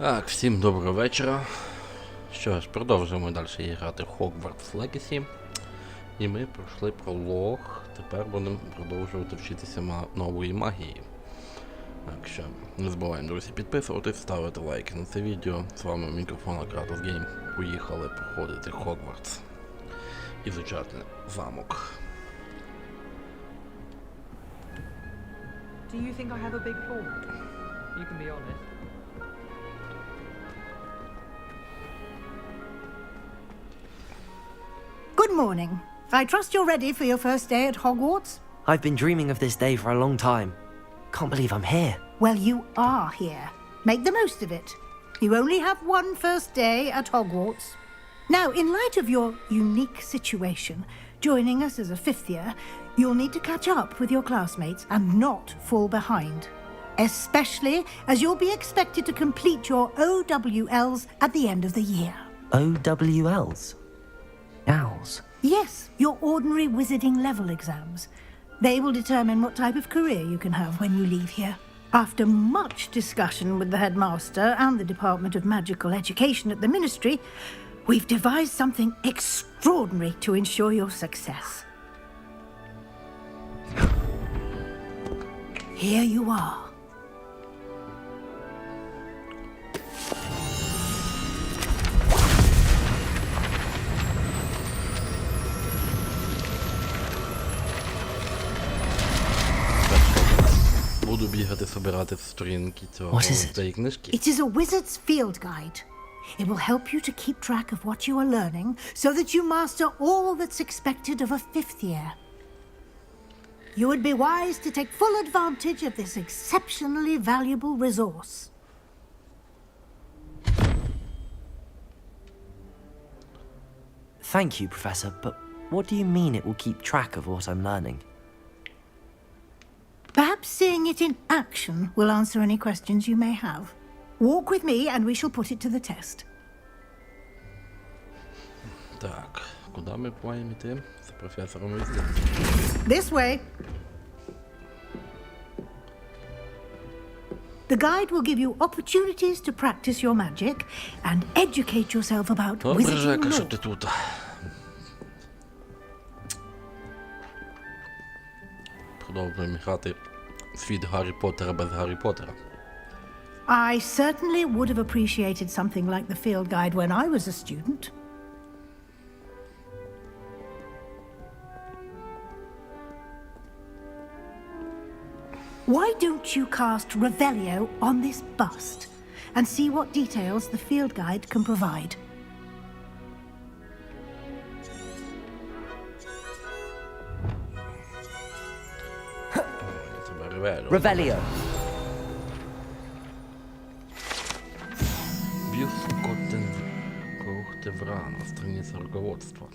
Так, всім доброго вечора. Що ж, продовжуємо далі грати в Hogwarts Legacy. І ми пройшли пролог. Тепер будемо продовжувати вчитися нової магії. Так що, не забуваємо, друзі, підписуватись, ставити лайки на це відео. З вами мікрофон Ократус Гейм. Поїхали проходити Hogwarts. Ізучати замок. Do you think I have a big forehead? You can be honest. Good morning. I trust you're ready for your first day at Hogwarts? I've been dreaming of this day for a long time. Can't believe I'm here. Well, you are here. Make the most of it. You only have one first day at Hogwarts. Now, in light of your unique situation, joining us as a fifth year, you'll need to catch up with your classmates and not fall behind. Especially as you'll be expected to complete your OWLs at the end of the year. OWLs? Owls? Yes, your ordinary wizarding level exams. They will determine what type of career you can have when you leave here. After much discussion with the headmaster and the Department of Magical Education at the Ministry, we've devised something extraordinary to ensure your success. Here you are. Буду бігати, собирати сторінки цієї книжки. It is a wizard's field guide. It will help you to keep track of what you are learning so that you master all that's expected of a fifth year. You would be wise to take full advantage of this exceptionally valuable resource. Thank you, Professor, but what do you mean it will keep track of what I'm learning? Perhaps seeing it in action will answer any questions you may have. Walk with me and we shall put it to the test. Так, куди ми маємо йти? З професором візди. This way. The guide will give you opportunities to practice your magic and educate yourself about Добре, wizarding Жека, що lore. ти тут? Продовжуємо грати світ Гаррі Поттера без Гаррі Поттера. I certainly would have appreciated something like the field guide when I was a student. Why don't you cast Revelio on this bust and see what details the field guide can provide? Revelio! Когтеврана, страница руководства.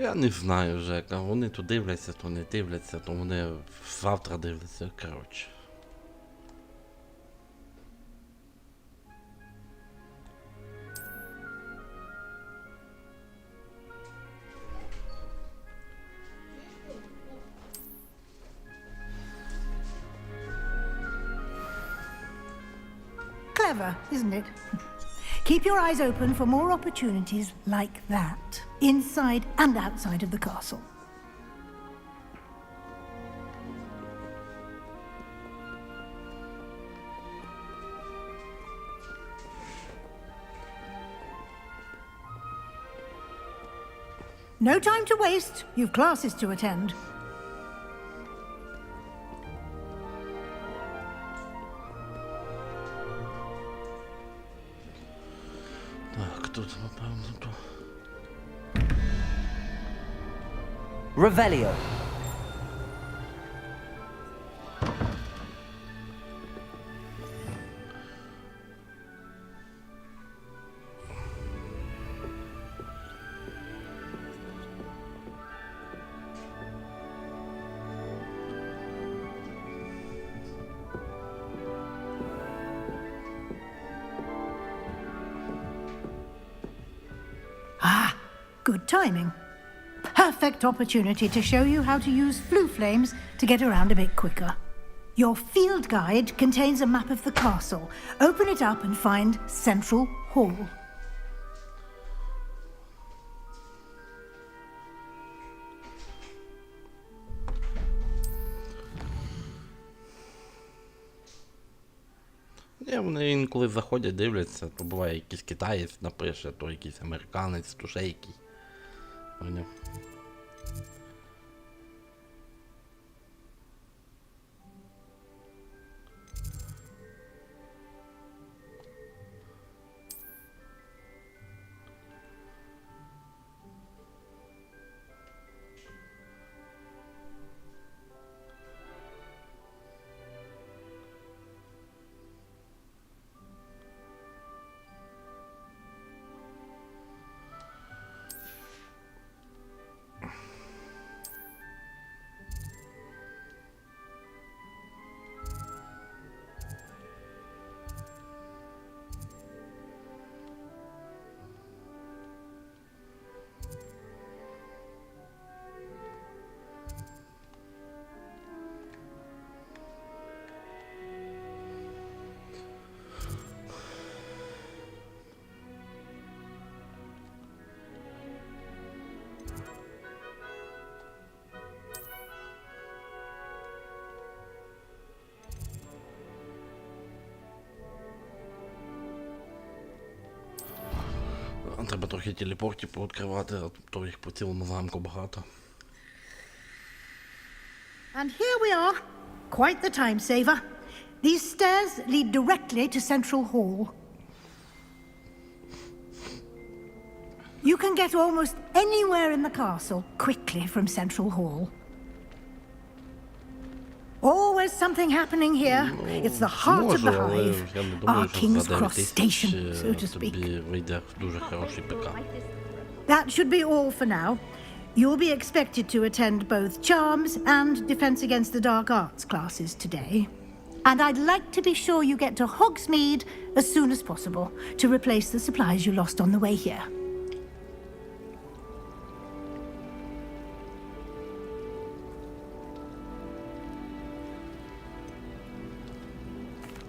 Я не знаю, Жека, вони то дивляться, то не дивляться, то вони завтра дивляться, коротше. Clever, isn't it? Keep your eyes open for more opportunities like that, inside and outside of the castle. No time to waste. You've classes to attend. Так, тут, напевно, то... Revelio. Ah, good timing. Perfect opportunity to show you how to use flue flames to get around a bit quicker. Your field guide contains a map of the castle. Open it up and find Central Hall. Вони інколи заходять, дивляться, то буває якийсь китаєць напише, то якийсь американець, то ще якийсь. Поняв? Треба трохи телепортів пооткривати, а то їх по цілому замку багато. And here we are. Quite the time saver. These stairs lead directly to Central Hall. You can get almost anywhere in the castle quickly from Central Hall. Always something happening here. It's the heart of the hive. Our King's Cross station, so to speak. That should be all for now. You'll be expected to attend both Charms and Defense Against the Dark Arts classes today. And I'd like to be sure you get to Hogsmeade as soon as possible to replace the supplies you lost on the way here.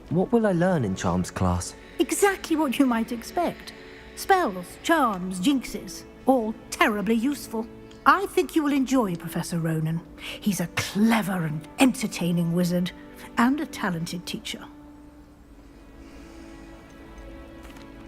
What will I learn in Charms class? Exactly what you might expect. Spells, charms, jinxes, all terribly useful. I think you will enjoy Professor Ronan. He's a clever and entertaining wizard, and a talented teacher.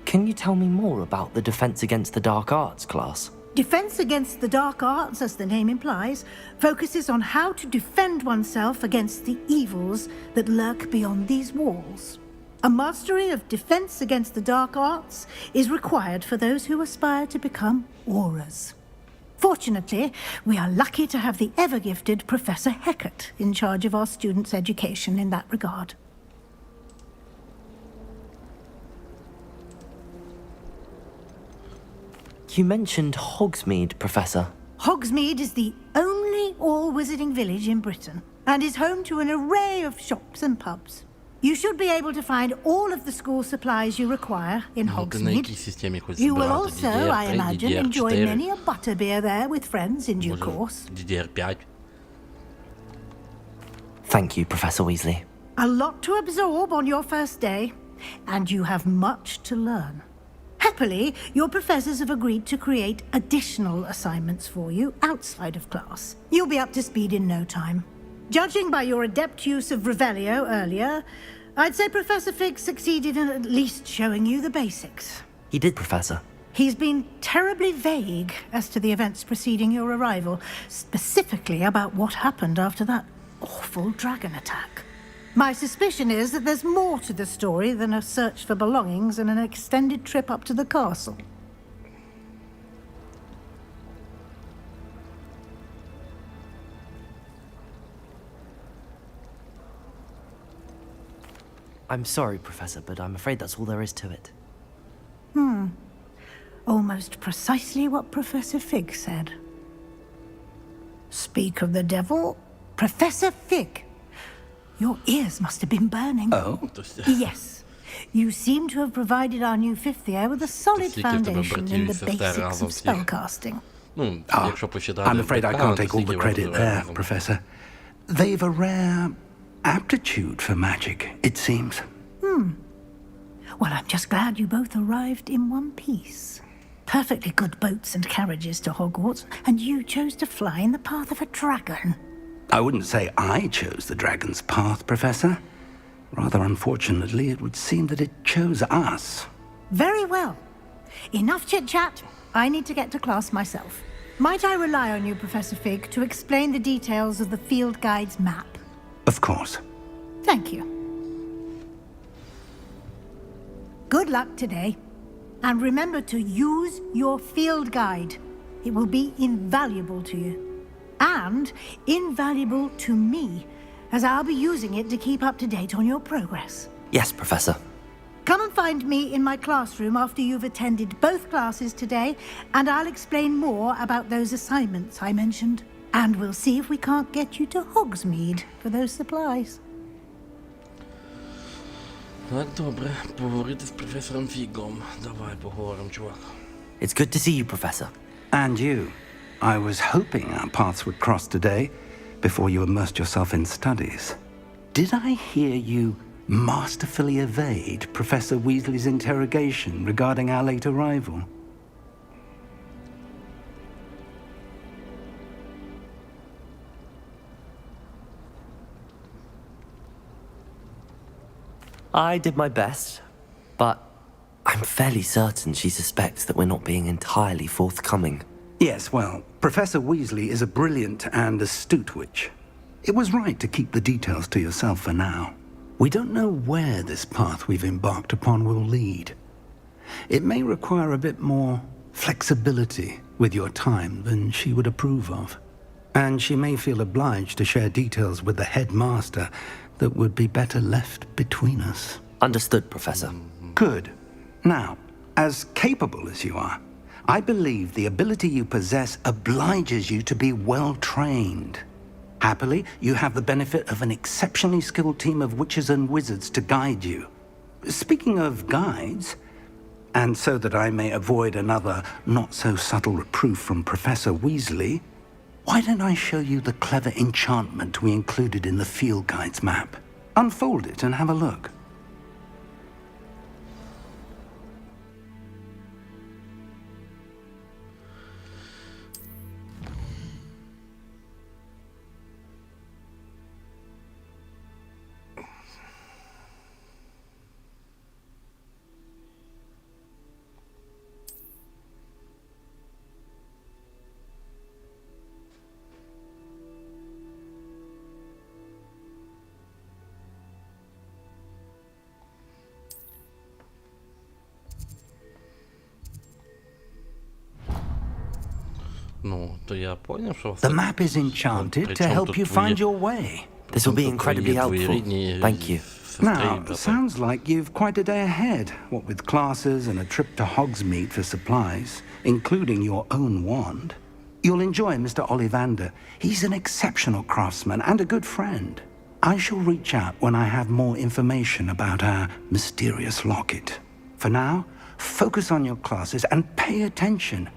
Can you tell me more about the Defense Against the Dark Arts class? Defense Against the Dark Arts, as the name implies, focuses on how to defend oneself against the evils that lurk beyond these walls. A mastery of Defense Against the Dark Arts is required for those who aspire to become auras. Fortunately, we are lucky to have the ever-gifted Professor Hecat in charge of our students' education in that regard. You mentioned Hogsmeade, Professor. Hogsmeade is the only all-wizarding village in Britain and is home to an array of shops and pubs. You should be able to find all of the school supplies you require in Hogsmeade. You will also, I imagine, enjoy many a butterbeer there with friends in due course. Thank you, Professor Weasley. A lot to absorb on your first day, and you have much to learn. Happily, your professors have agreed to create additional assignments for you outside of class. You'll be up to speed in no time. Judging by your adept use of Revelio earlier, I'd say Professor Fig succeeded in at least showing you the basics. He did, Professor. He's been terribly vague as to the events preceding your arrival, specifically about what happened after that awful dragon attack. My suspicion is that there's more to the story than a search for belongings and an extended trip up to the castle. I'm sorry, Professor, but I'm afraid that's all there is to it. Almost precisely what Professor Fig said. Speak of the devil, Professor Fig. Your ears must have been burning. Oh? Yes. You seem to have provided our new fifth year with a solid Стільки в тебе foundation in братів і the сестер basics разом of всіх. spellcasting. Ну, якщо почитати... I'm afraid I can't take all the стільки credit вартує there, разом. Professor. They've a rare aptitude for magic, it seems. Well, I'm just glad you both arrived in one piece. Perfectly good boats and carriages to Hogwarts, and you chose to fly in the path of a dragon. I wouldn't say I chose the dragon's path, Professor. Rather unfortunately, it would seem that it chose us. Very well. Enough chit-chat. I need to get to class myself. Might I rely on you, Professor Fig, to explain the details of the field guide's map? Of course. Thank you. Good luck today. And remember to use your field guide. It will be invaluable to you. And invaluable to me, as I'll be using it to keep up to date on your progress. Yes, Professor. Come and find me in my classroom after you've attended both classes today, and I'll explain more about those assignments I mentioned. And we'll see if we can't get you to Hogsmeade for those supplies. Так, добре. Поговорити з професором Фігом. Давай поговоримо, чувак. It's good to see you, Professor. And you. I was hoping our paths would cross today, before you immersed yourself in studies. Did I hear you masterfully evade Professor Weasley's interrogation regarding our late arrival? I did my best, but I'm fairly certain she suspects that we're not being entirely forthcoming. Yes, well, Professor Weasley is a brilliant and astute witch. It was right to keep the details to yourself for now. We don't know where this path we've embarked upon will lead. It may require a bit more flexibility with your time than she would approve of. And she may feel obliged to share details with the headmaster that would be better left between us. Understood, Professor. Good. Now, as capable as you are, I believe the ability you possess obliges you to be well trained. Happily, you have the benefit of an exceptionally skilled team of witches and wizards to guide you. Speaking of guides, and so that I may avoid another not-so-subtle reproof from Professor Weasley, why don't I show you the clever enchantment we included in the field guide's map? Unfold it and have a look. Ну, то я поняв, що... The map is enchanted to help you find your way. This will be incredibly helpful. Thank you. Now, sounds like you've quite a day ahead, what with classes and a trip to Hogsmeade for supplies, including your own wand. You'll enjoy Mr. Ollivander. He's an exceptional craftsman and a good friend. I shall reach out when I have more information about our mysterious locket. For now, focus on your classes and pay attention.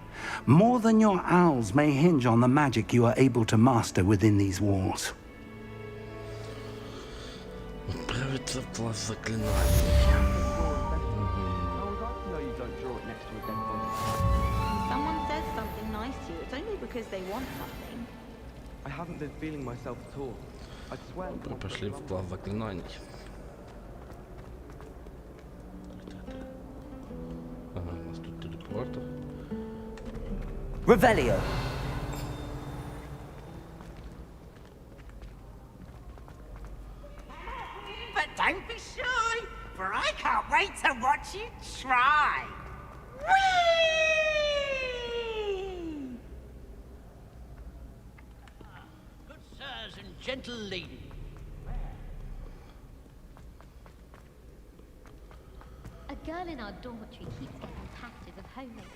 More than your owls may hinge on the magic you are able to master within these walls. Відправиться в клас заклинань. Someone says something nice to you, it's only because they want something. I haven't been feeling myself at all. I swear. Добре, пішли в клас заклинань. Ага, у нас тут телепортер. Revelio. But don't be shy, for I can't wait to watch you try. Whee! Good sirs and gentle ladies. A girl in our dormitory keeps getting passive of homework.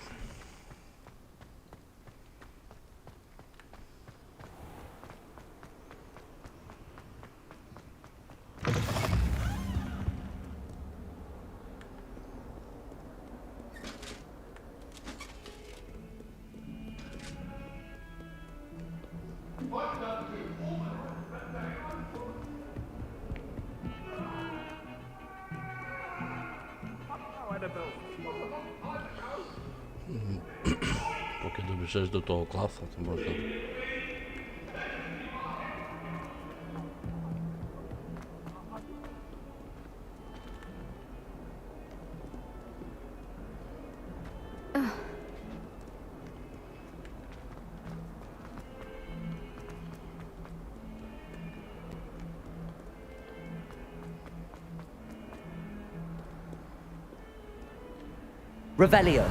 Поки добіжиш до того класу, то можна. Revelio.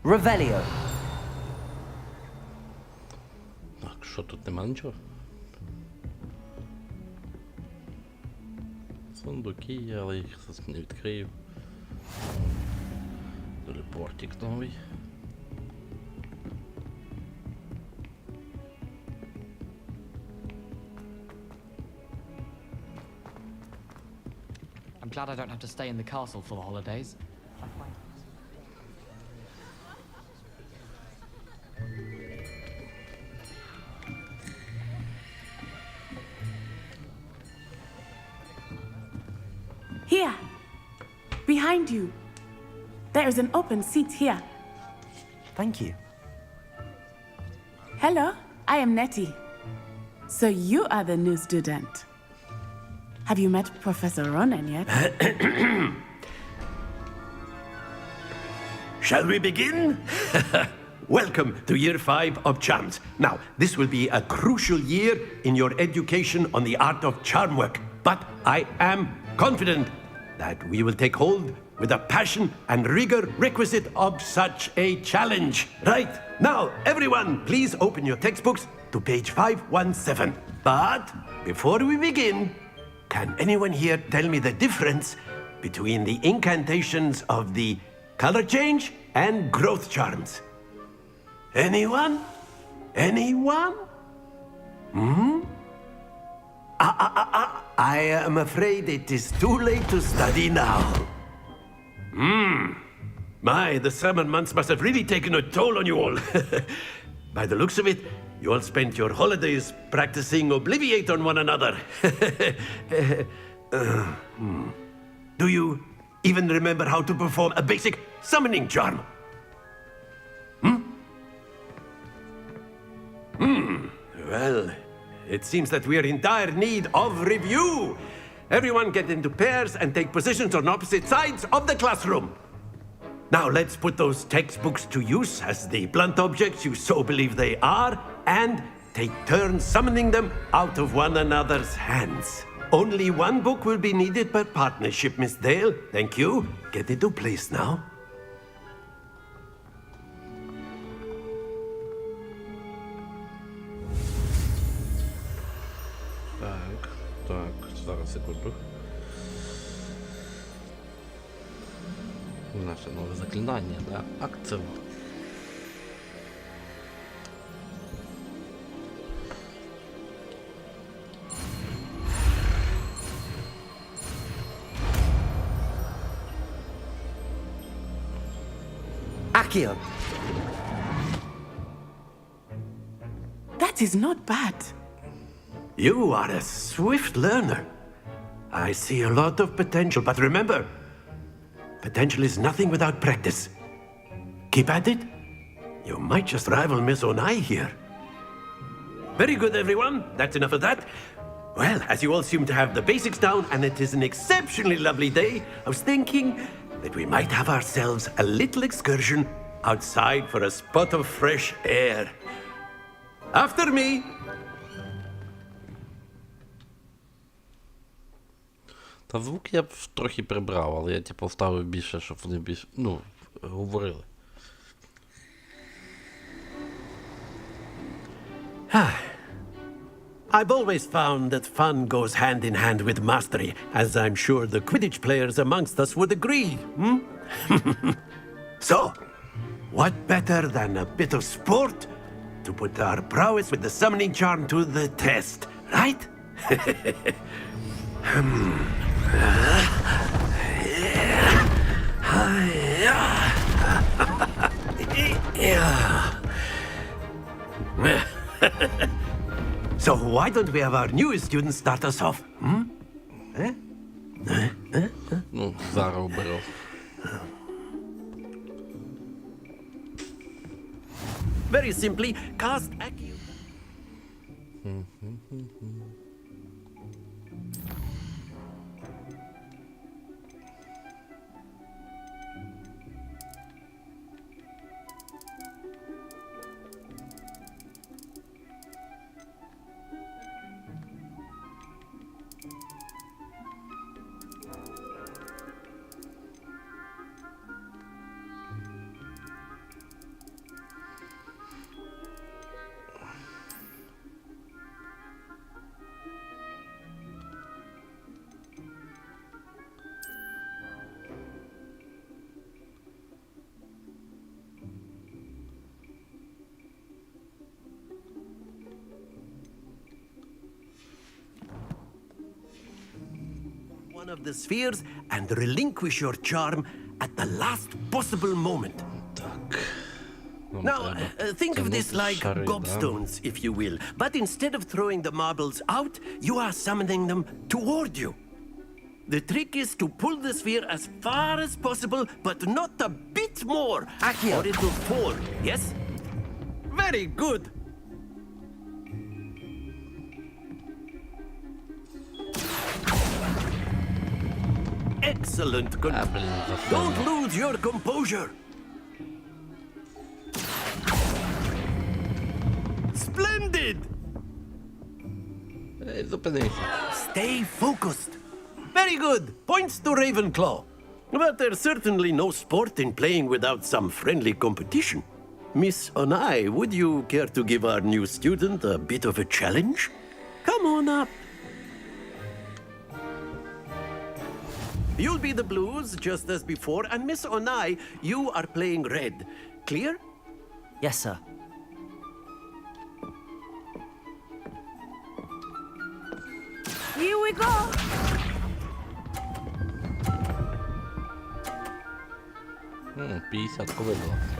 Revelio. Так, що тут нема нічого? Сундуки є, але їх не відкрию. Телепортик новий. I'm glad I don't have to stay in the castle for the holidays. Here, behind you. There is an open seat here. Thank you. Hello, I am Nettie. So you are the new student. Have you met Professor Ronan yet? Shall we begin? Welcome to year 5 of charms. Now, this will be a crucial year in your education on the art of charm work, but I am confident that we will take hold with the passion and rigor requisite of such a challenge. Right, now, everyone, please open your textbooks to page 517. But before we begin, can anyone here tell me the difference between the incantations of the color change and growth charms? Anyone? Anyone? I am afraid it is too late to study now. My, the summer months must have really taken a toll on you all. By the looks of it, you all spent your holidays practicing Obliviate on one another. Do you even remember how to perform a basic summoning charm? Well, it seems that we are in dire need of review. Everyone get into pairs and take positions on opposite sides of the classroom. Now let's put those textbooks to use as the blunt objects you so believe they are, and take turns summoning them out of one another's hands. Only one book will be needed per partnership, Miss Dale. Thank you. Get into place now. Так, зараз секунду. Наше нове заклинання, да? Акцію. Accio. That is not bad. You are a swift learner. I see a lot of potential, but remember, potential is nothing without practice. Keep at it. You might just rival Miss Onai here. Very good, everyone. That's enough of that. Well, as you all seem to have the basics down, and it is an exceptionally lovely day, I was thinking that we might have ourselves a little excursion outside for a spot of fresh air. After me! Та звук я б трохи прибрав, але я типу вставив більше, щоб вони більше, говорили. I've always found that fun goes hand in hand with mastery, as I'm sure the Quidditch players amongst us would agree, So, what better than a bit of sport to put our prowess with the summoning charm to the test, right? So why don't we have our newest student start us off? Зараз беру. Very simply, cast Accio. One of the spheres and relinquish your charm at the last possible moment. Now, think of this like gobstones, if you will. But instead of throwing the marbles out, you are summoning them toward you. The trick is to pull the sphere as far as possible, but not a bit more, or it will fall. Yes? Very good. Excellent. Don't lose your composure. Splendid! Stay focused. Very good. Points to Ravenclaw. But there's certainly no sport in playing without some friendly competition. Miss Onai, would you care to give our new student a bit of a challenge? Come on up. You'll be the blues, just as before, and Miss Onai, you are playing red. Clear? Yes, sir. Here we go.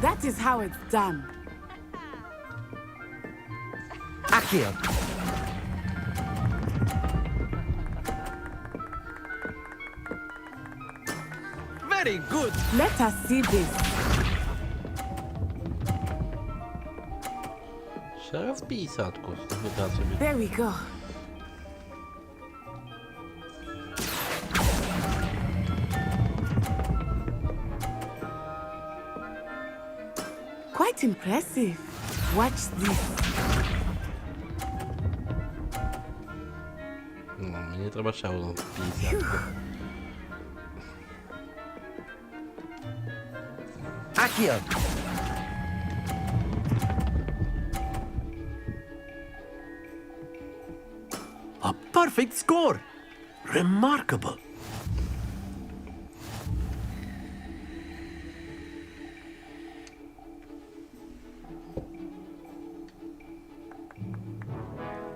That is how it's done. Accio. Very good. Let us see this. Ще раз 50-ку. There we go. Quite impressive. Watch this. Мені треба ще одну 50-ку. Accio. A perfect score. Remarkable.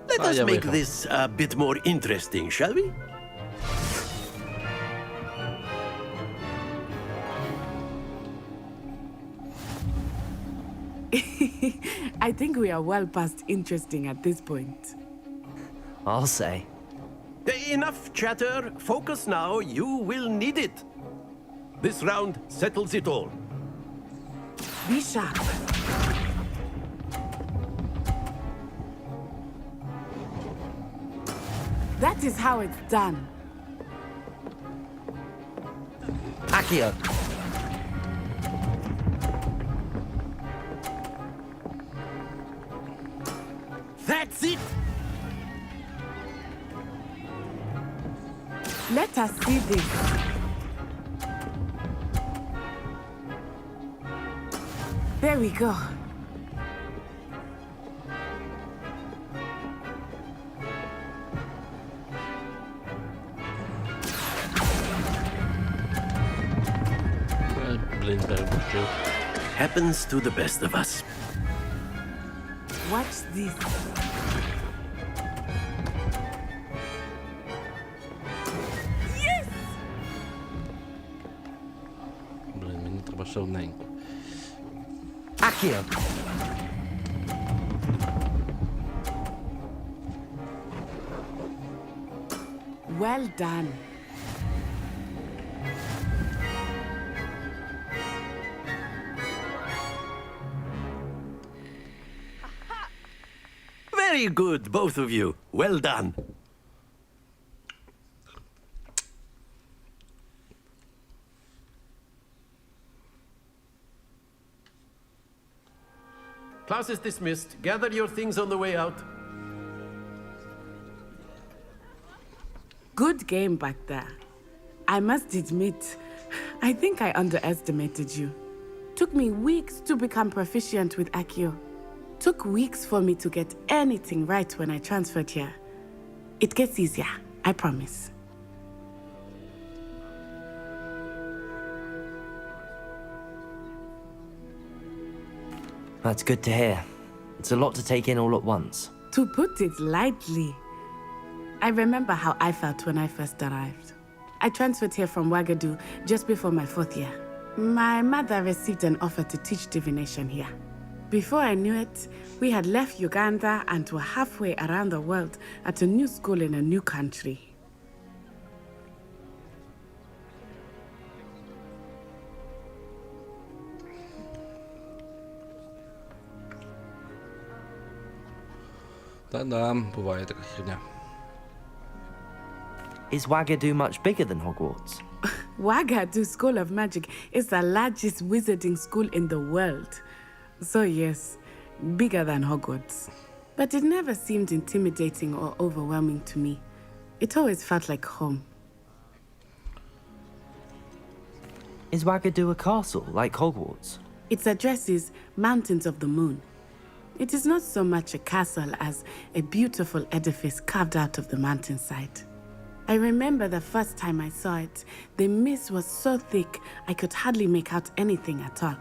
Let us make this a bit more interesting, shall we? I think we are well past interesting at this point. I'll say. Enough chatter. Focus now. You will need it. This round settles it all. Be sharp. That is how it's done. Accio. That's it. Let us see this. There we go. Блін, переборщив. Happens to the best of us. Watch this. Yes! Блін, мені треба ще одненьку. Accio. Well done. Very good, both of you. Well done. Class is dismissed. Gather your things on the way out. Good game back there. I must admit, I think I underestimated you. Took me weeks to become proficient with Accio. Took weeks for me to get anything right when I transferred here. It gets easier, I promise. That's good to hear. It's a lot to take in all at once. To put it lightly, I remember how I felt when I first arrived. I transferred here from Ouagadougou just before my 4th year. My mother received an offer to teach divination here. Before I knew it, we had left Uganda and were halfway around the world at a new school in a new country. Та-да, буває така херня. Is Ouagadougou much bigger than Hogwarts? Ouagadougou School of Magic is the largest wizarding school in the world. So yes, bigger than Hogwarts. But it never seemed intimidating or overwhelming to me. It always felt like home. Is Ouagadougou a castle, like Hogwarts? Its address is Mountains of the Moon. It is not so much a castle as a beautiful edifice carved out of the mountainside. I remember the first time I saw it, the mist was so thick I could hardly make out anything at all.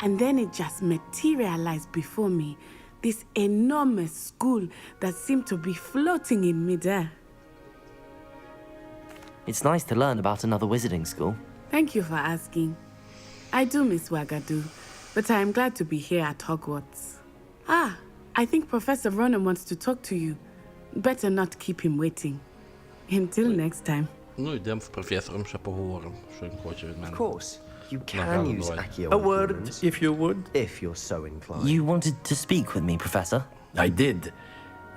And then it just materialized before me, this enormous school that seemed to be floating in midair. It's nice to learn about another wizarding school. Thank you for asking. I do miss Ouagadougou, but I am glad to be here at Hogwarts. Ah, I think Professor Ronan wants to talk to you. Better not keep him waiting. Until next time. Ну, йдемо з професором ще поговоримо, що він хоче від мене. Of course, you can use Accio A on word, humans, if you would. if you're so inclined. You wanted to speak with me, Professor? I did.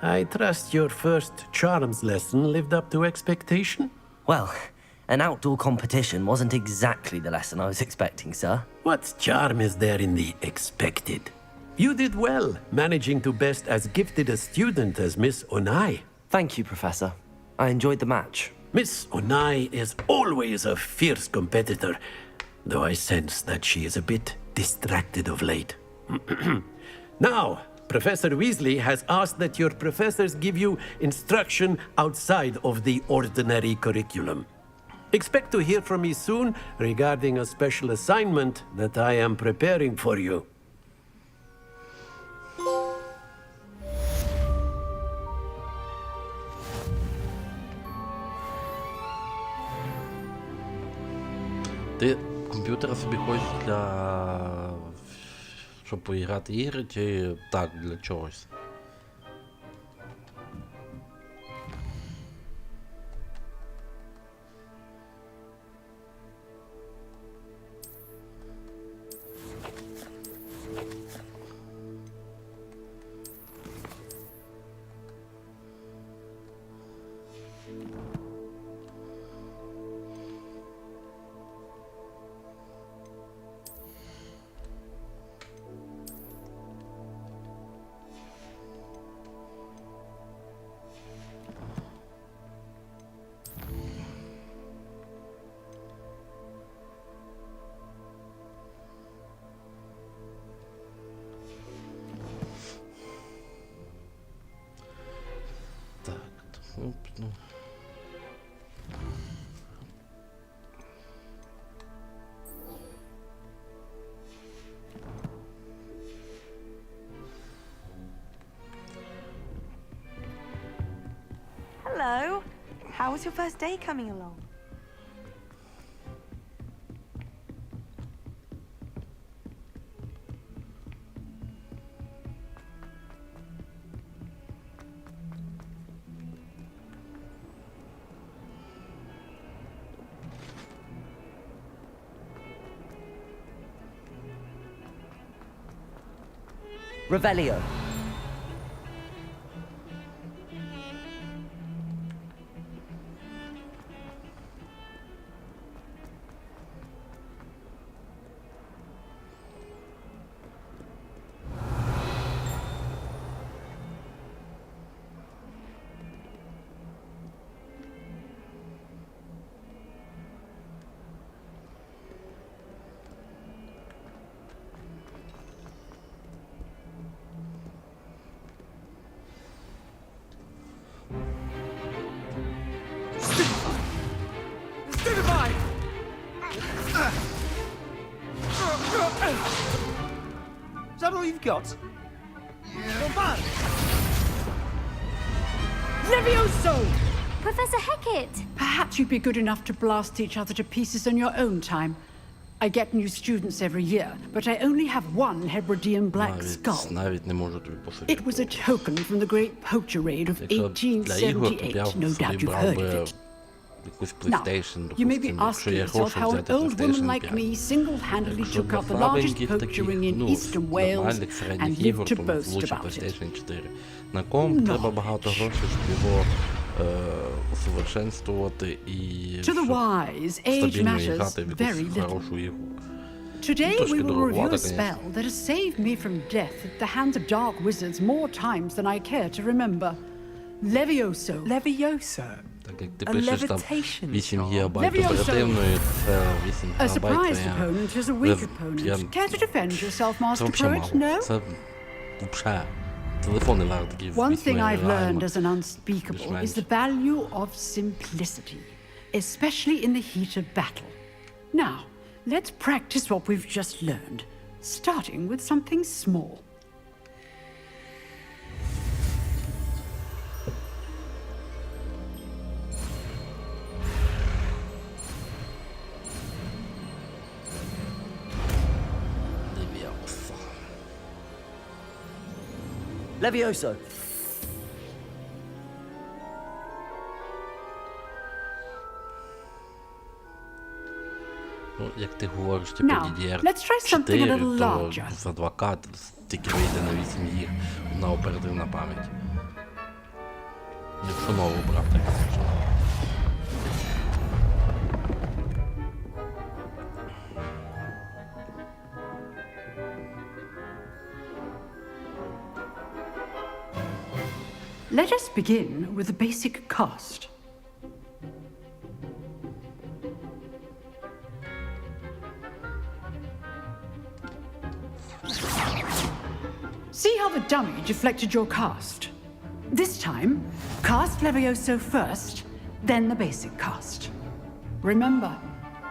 I trust your first charms lesson lived up to expectation? Well, an outdoor competition wasn't exactly the lesson I was expecting, sir. What charm is there in the expected? You did well, managing to best as gifted a student as Miss Onai. Thank you, Professor. I enjoyed the match. Miss Onai is always a fierce competitor, though I sense that she is a bit distracted of late. Now, Professor Weasley has asked that your professors give you instruction outside of the ordinary curriculum. Expect to hear from me soon regarding a special assignment that I am preparing for you. Ти комп'ютера собі хочеш для Щоб поіграти ігри, чи так, для чогось? Ну. Hello. How was your first day coming along? Revelio. Is that all you've got? Not bad. Levioso! Professor Hecat! Perhaps you'd be good enough to blast each other to pieces on your own time. I get new students every year, but I only have one Hebridean black skull. It was a token from the great poacher raid of 1878. No doubt you've heard of it. Now, you may be asking yourself how an old woman like me single-handedly took out the largest poacher ring in eastern Wales and lived to boast about it. На ком треба багато грошей, щоб його усовершенствувати і To the wise, age matters very little. Today we will review a spell that has saved me from death at the hands of dark wizards more times than I care to remember. Levioso. Levioso? Так як ти пишеш там 8 гігабайт оперативної, це 8 A гігабайт, surprised opponent is a weak opponent. Care to defend yourself, Master Pruitt? No? Це взагалі. Телефони варті One thing I've learned as an unspeakable is the value of simplicity, especially in the heat of battle. Now, let's practice what we've just learned, starting with something small. Levioso. Ну, як ти говориш, типу DDR4, let's try something a little то larger. з адвокат тільки вийде на 8 гіг на оперативна пам'ять. Якщо нову брати, звісно. Let us begin with the basic cast. See how the dummy deflected your cast? This time, cast Levioso first, then the basic cast. Remember,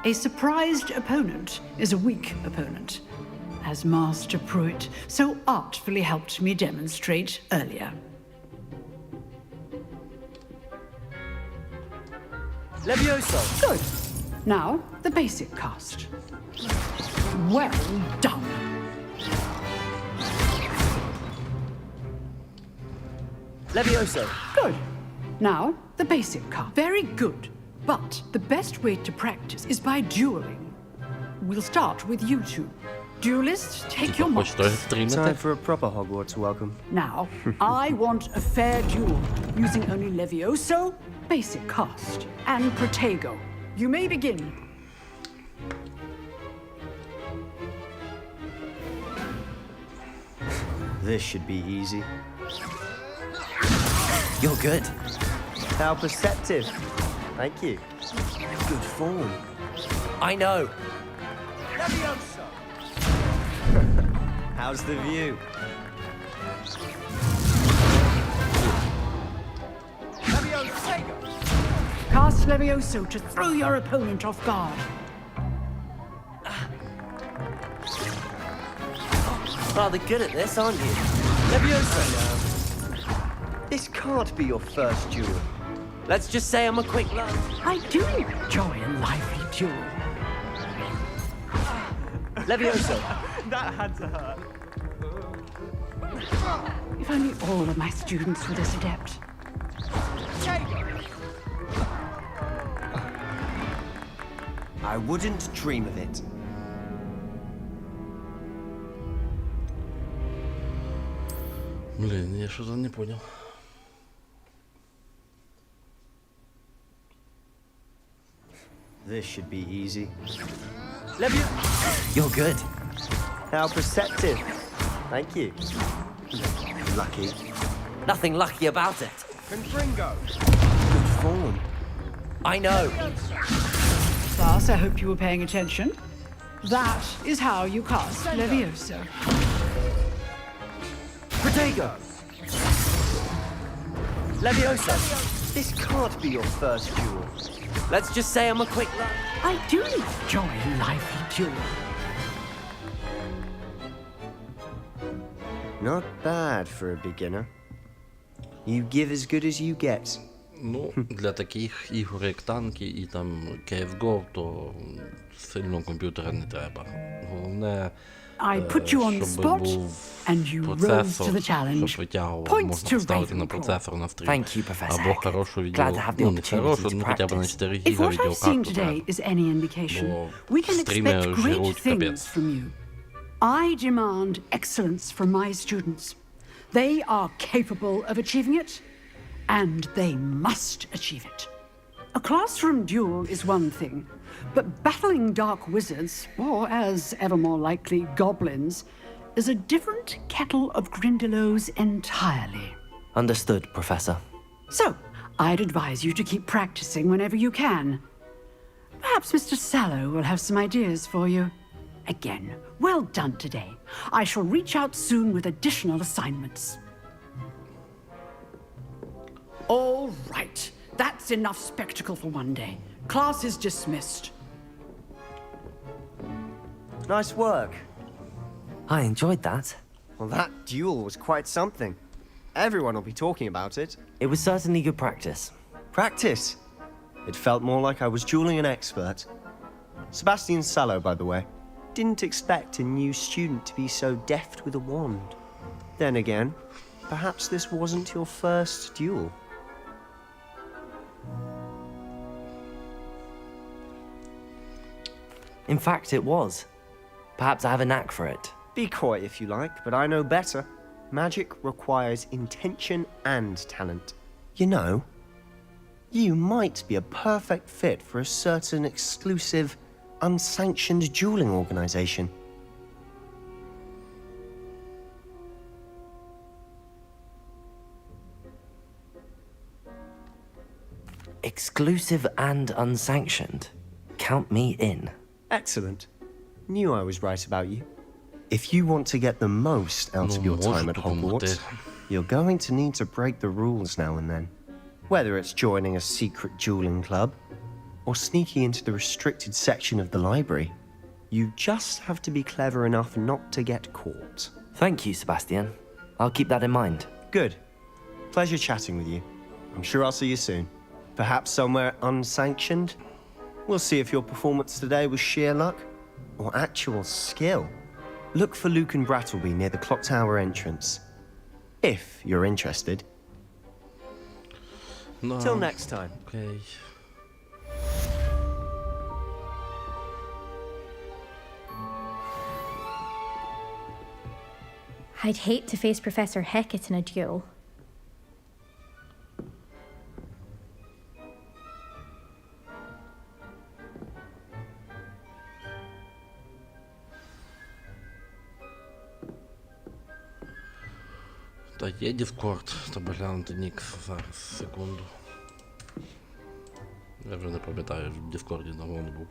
a surprised opponent is a weak opponent, as Master Pruitt so artfully helped me demonstrate earlier. Levioso. Good. Now, the basic cast. Well done. Levioso. Good. Now, the basic card. Very good. But the best way to practice is by dueling. We'll start with you two. Duelists, take your marks. Time for a proper Hogwarts welcome. Now, I want a fair duel, using only Levioso, basic cast, and Protego. You may begin. This should be easy. You're good. How perceptive. Thank you. Good form. I know. Levioso! How's the view? Cast Levioso to throw your opponent off guard. Rather good at this, aren't you? Levioso! This can't be your first duel. Let's just say I'm a quick learner. I do enjoy a lively duel. Levioso! That had to hurt. If only all of my students were this adept. I wouldn't dream of it. Блин, я что-то не понял. This should be easy. You're good. How perceptive. Thank you. Lucky. Nothing lucky about it. Confringo. Good form. I know. Class, I hope you were paying attention. That is how you cast Levioso. Protego. Levioso. This can't be your first duel. Let's just say I'm a quick learner. I do enjoy a lively duel. Not bad for a beginner. You give as good as you get. Ну, для таких ігор, як танки і там CSGO, то сильно комп'ютера не треба. Головне, I put you on the spot, and you rose to the challenge. Points to Ravenclaw. Thank you, Professor. Або хорошу Glad to have the opportunity to хоча б на practice. 4 If гіга what I've seen відеокарту today треба. is any indication, Бо we can стріми expect great жруть things капець. from you. I demand excellence from my students. They are capable of achieving it, and they must achieve it. A classroom duel is one thing, but battling dark wizards, or as ever more likely, goblins, is a different kettle of Grindylows entirely. Understood, Professor. So, I'd advise you to keep practicing whenever you can. Perhaps Mr. Sallow will have some ideas for you. Again, well done today. I shall reach out soon with additional assignments. All right. That's enough spectacle for one day. Class is dismissed. Nice work. I enjoyed that. Well, that duel was quite something. Everyone will be talking about it. It was certainly good practice. Practice? It felt more like I was dueling an expert. Sebastian Sallow, by the way. Didn't expect a new student to be so deft with a wand. Then again, perhaps this wasn't your first duel. In fact, it was. Perhaps I have a knack for it. Be coy if you like, but I know better. Magic requires intention and talent. You know, you might be a perfect fit for a certain exclusive, unsanctioned dueling organization. Exclusive and unsanctioned. Count me in. Excellent. Knew I was right about you. If you want to get the most out of your time at Hogwarts, you're going to need to break the rules now and then. Whether it's joining a secret dueling club, or sneaking into the restricted section of the library, you just have to be clever enough not to get caught. Thank you, Sebastian. I'll keep that in mind. Good. Pleasure chatting with you. I'm sure I'll see you soon. Perhaps somewhere unsanctioned? We'll see if your performance today was sheer luck or actual skill. Look for Luke and Brattleby near the Clock Tower entrance. If you're interested. Till next time. Окей. I'd hate to face Professor Hecat in a duel. Та є Discord, треба глянути нік зараз, секунду. Я вже не пам'ятаю, в Discord давно не був.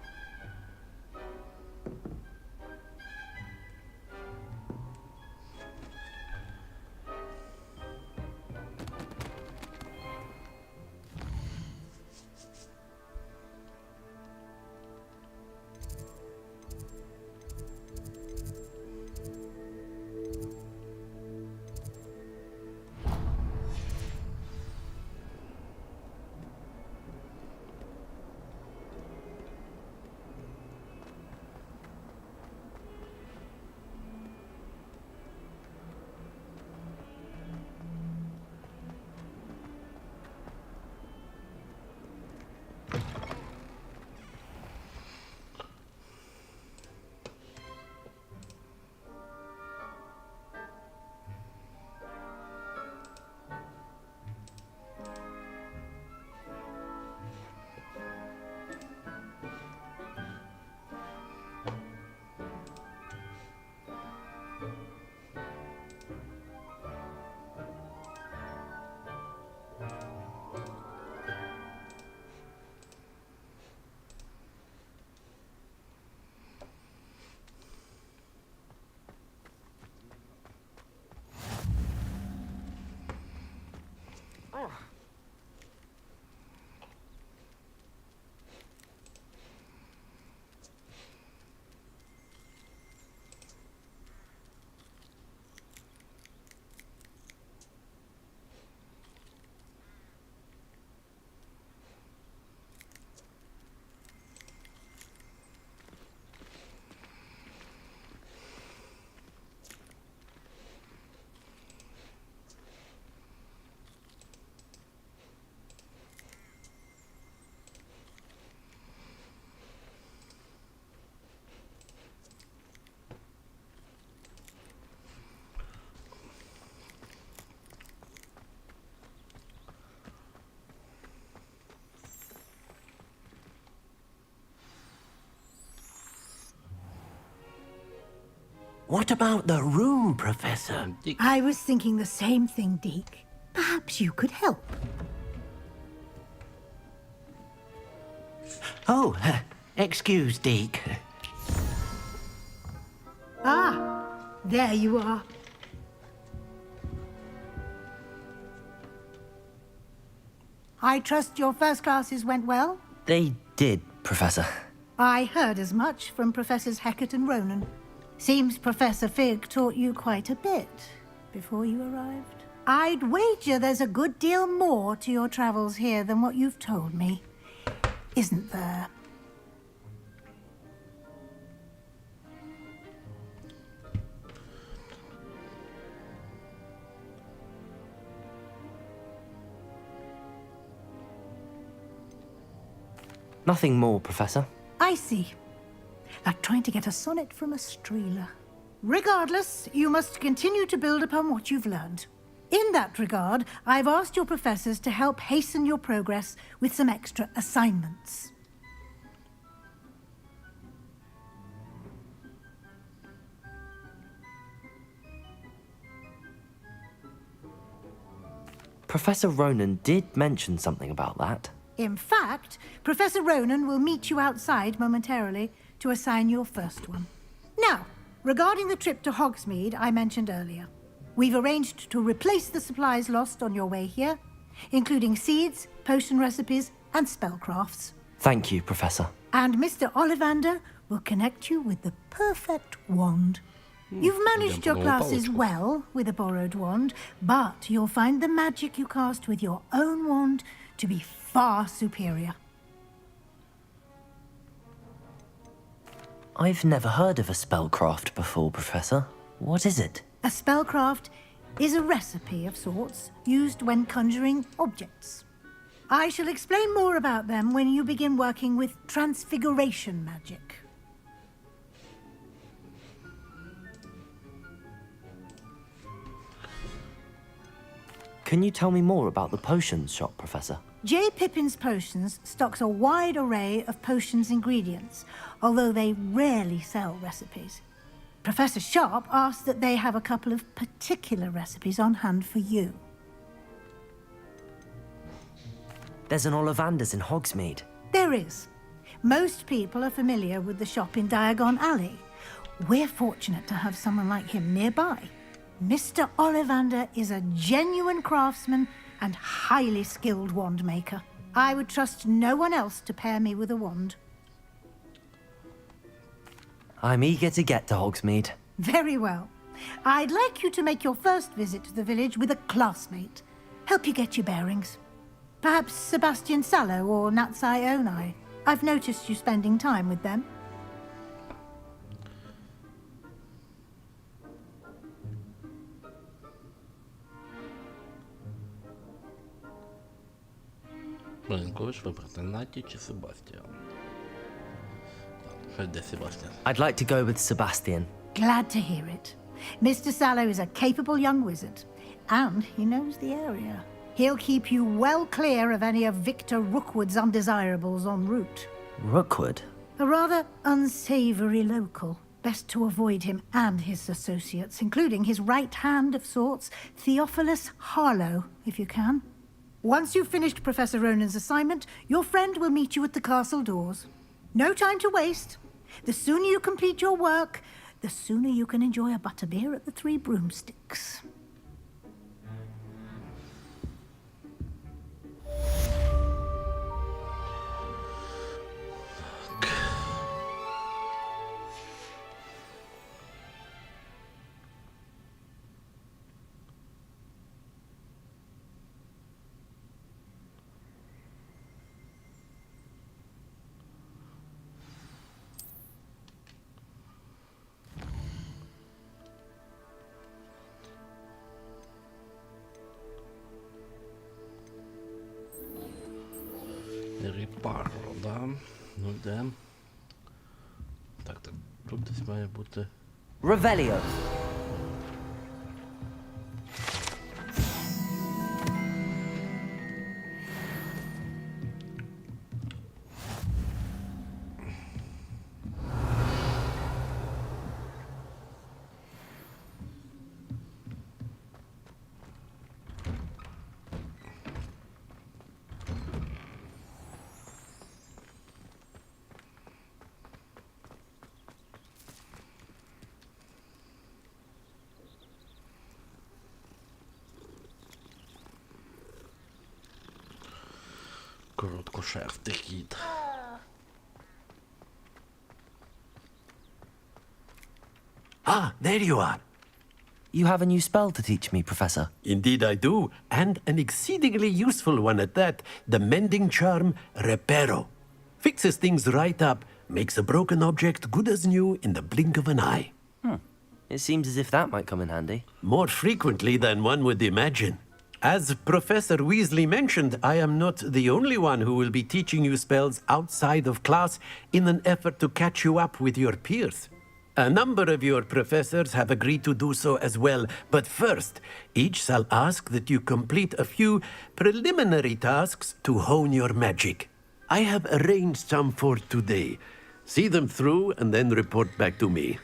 What about the room, Professor? I was thinking the same thing, Deke. Perhaps you could help. Oh, excuse, Deke. Ah, there you are. I trust your first classes went well? They did, Professor. I heard as much from Professors Hecat and Ronan. Seems Professor Fig taught you quite a bit before you arrived. I'd wager there's a good deal more to your travels here than what you've told me, isn't there? Nothing more, Professor. I see. Like trying to get a sonnet from a streeler. Regardless, you must continue to build upon what you've learned. In that regard, I've asked your professors to help hasten your progress with some extra assignments. Professor Ronan did mention something about that. In fact, Professor Ronan will meet you outside momentarily to assign your first one. Now, regarding the trip to Hogsmeade I mentioned earlier, we've arranged to replace the supplies lost on your way here, including seeds, potion recipes, and spellcrafts. Thank you, Professor. And Mr. Ollivander will connect you with the perfect wand. You've managed your classes well with a borrowed wand, but you'll find the magic you cast with your own wand to be far superior. I've never heard of a spellcraft before, Professor. What is it? A spellcraft is a recipe of sorts used when conjuring objects. I shall explain more about them when you begin working with transfiguration magic. Can you tell me more about the potions shop, Professor? J. Pippin's Potions stocks a wide array of potions ingredients, although they rarely sell recipes. Professor Sharp asked that they have a couple of particular recipes on hand for you. There's an Ollivander's in Hogsmeade. There is. Most people are familiar with the shop in Diagon Alley. We're fortunate to have someone like him nearby. Mr. Ollivander is a genuine craftsman and highly skilled wand maker. I would trust no one else to pair me with a wand. I'm eager to get to Hogsmeade. Very well. I'd like you to make your first visit to the village with a classmate. Help you get your bearings. Perhaps Sebastian Sallow or Natsai Onai. I've noticed you spending time with them. Маленькович вибрати Наті чи Себастьян? Де Себастьян? I'd like to go with Sebastian. Glad to hear it. Mr. Sallow is a capable young wizard, and he knows the area. He'll keep you well clear of any of Victor Rookwood's undesirables en route. Rookwood? A rather unsavory local. Best to avoid him and his associates, including his right hand of sorts, Theophilus Harlow, if you can. Once you've finished Professor Ronan's assignment, your friend will meet you at the castle doors. No time to waste. The sooner you complete your work, the sooner you can enjoy a butterbeer at the Three Broomsticks. Репаро, да? Ну де? Так, тут десь має бути... Revelio. Короткошерстий кіт. Ah, there you are. You have a new spell to teach me, Professor. Indeed I do, and an exceedingly useful one at that, the mending charm Reparo. Fixes things right up, makes a broken object good as new in the blink of an eye. It seems as if that might come in handy. More frequently than one would imagine. As Professor Weasley mentioned, I am not the only one who will be teaching you spells outside of class in an effort to catch you up with your peers. A number of your professors have agreed to do so as well, but first, each shall ask that you complete a few preliminary tasks to hone your magic. I have arranged some for today. See them through and then report back to me.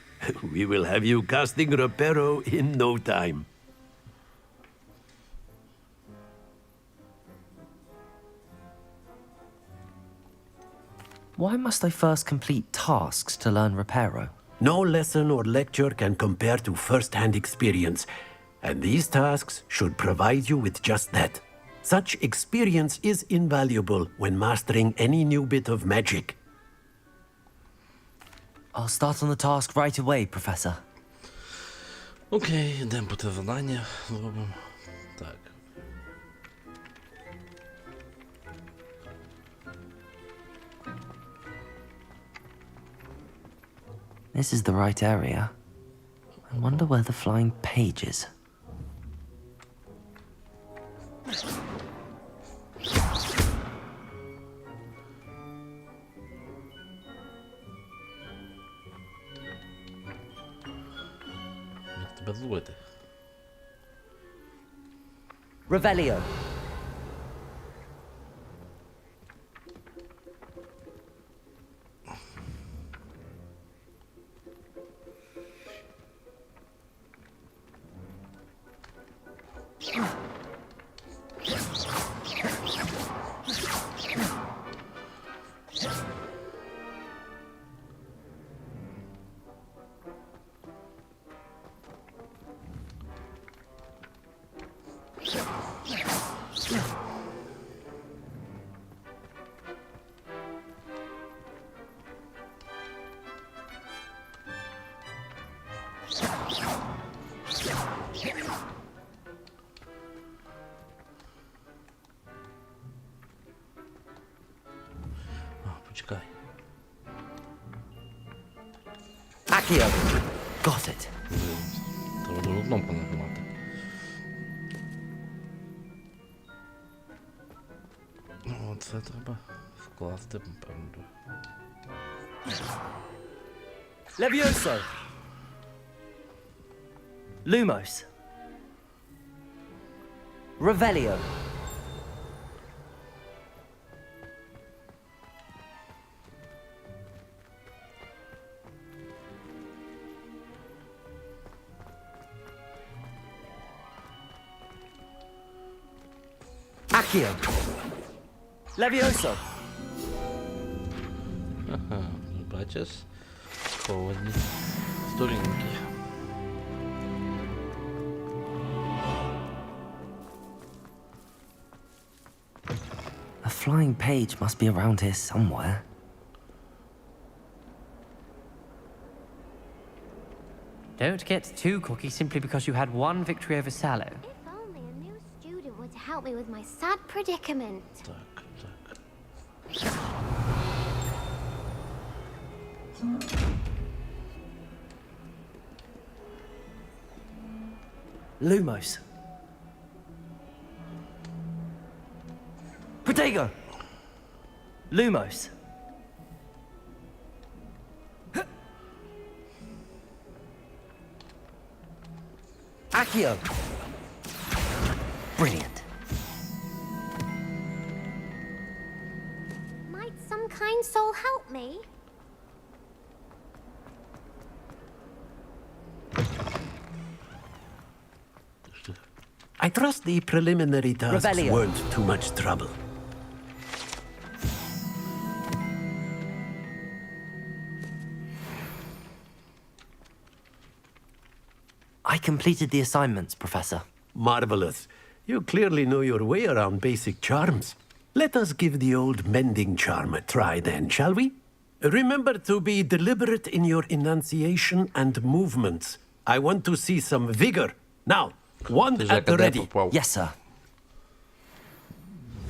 We will have you casting Reparo in no time. Why must I first complete tasks to learn Reparo? No lesson or lecture can compare to first-hand experience, and these tasks should provide you with just that. Such experience is invaluable when mastering any new bit of magic. I'll start on the task right away, Professor. Окей, йдемо по те завдання, зробимо. Так. This is the right area. I wonder where the flying page is. тебе злити. Revelio. Почекай. Accio. Got it. Треба другу кнопку нажимати. Оце треба вкласти, напевно. Levioso. Lumos. Revelio. Accio. Levioso. Ага, бачиш? Сховані сторінки. A flying page must be around here somewhere. Don't get too cocky simply because you had one victory over Sallow. If only a new student would help me with my sad predicament. Lumos. Protego. Lumos. Accio. Brilliant. Might some kind soul help me? I trust the preliminary tasks Revelio. weren't too much trouble. I completed the assignments, Professor. Marvelous. You clearly know your way around basic charms. Let us give the old mending charm a try then, shall we? Remember to be deliberate in your enunciation and movements. I want to see some vigor. Now, wand at the ready. Yes, sir.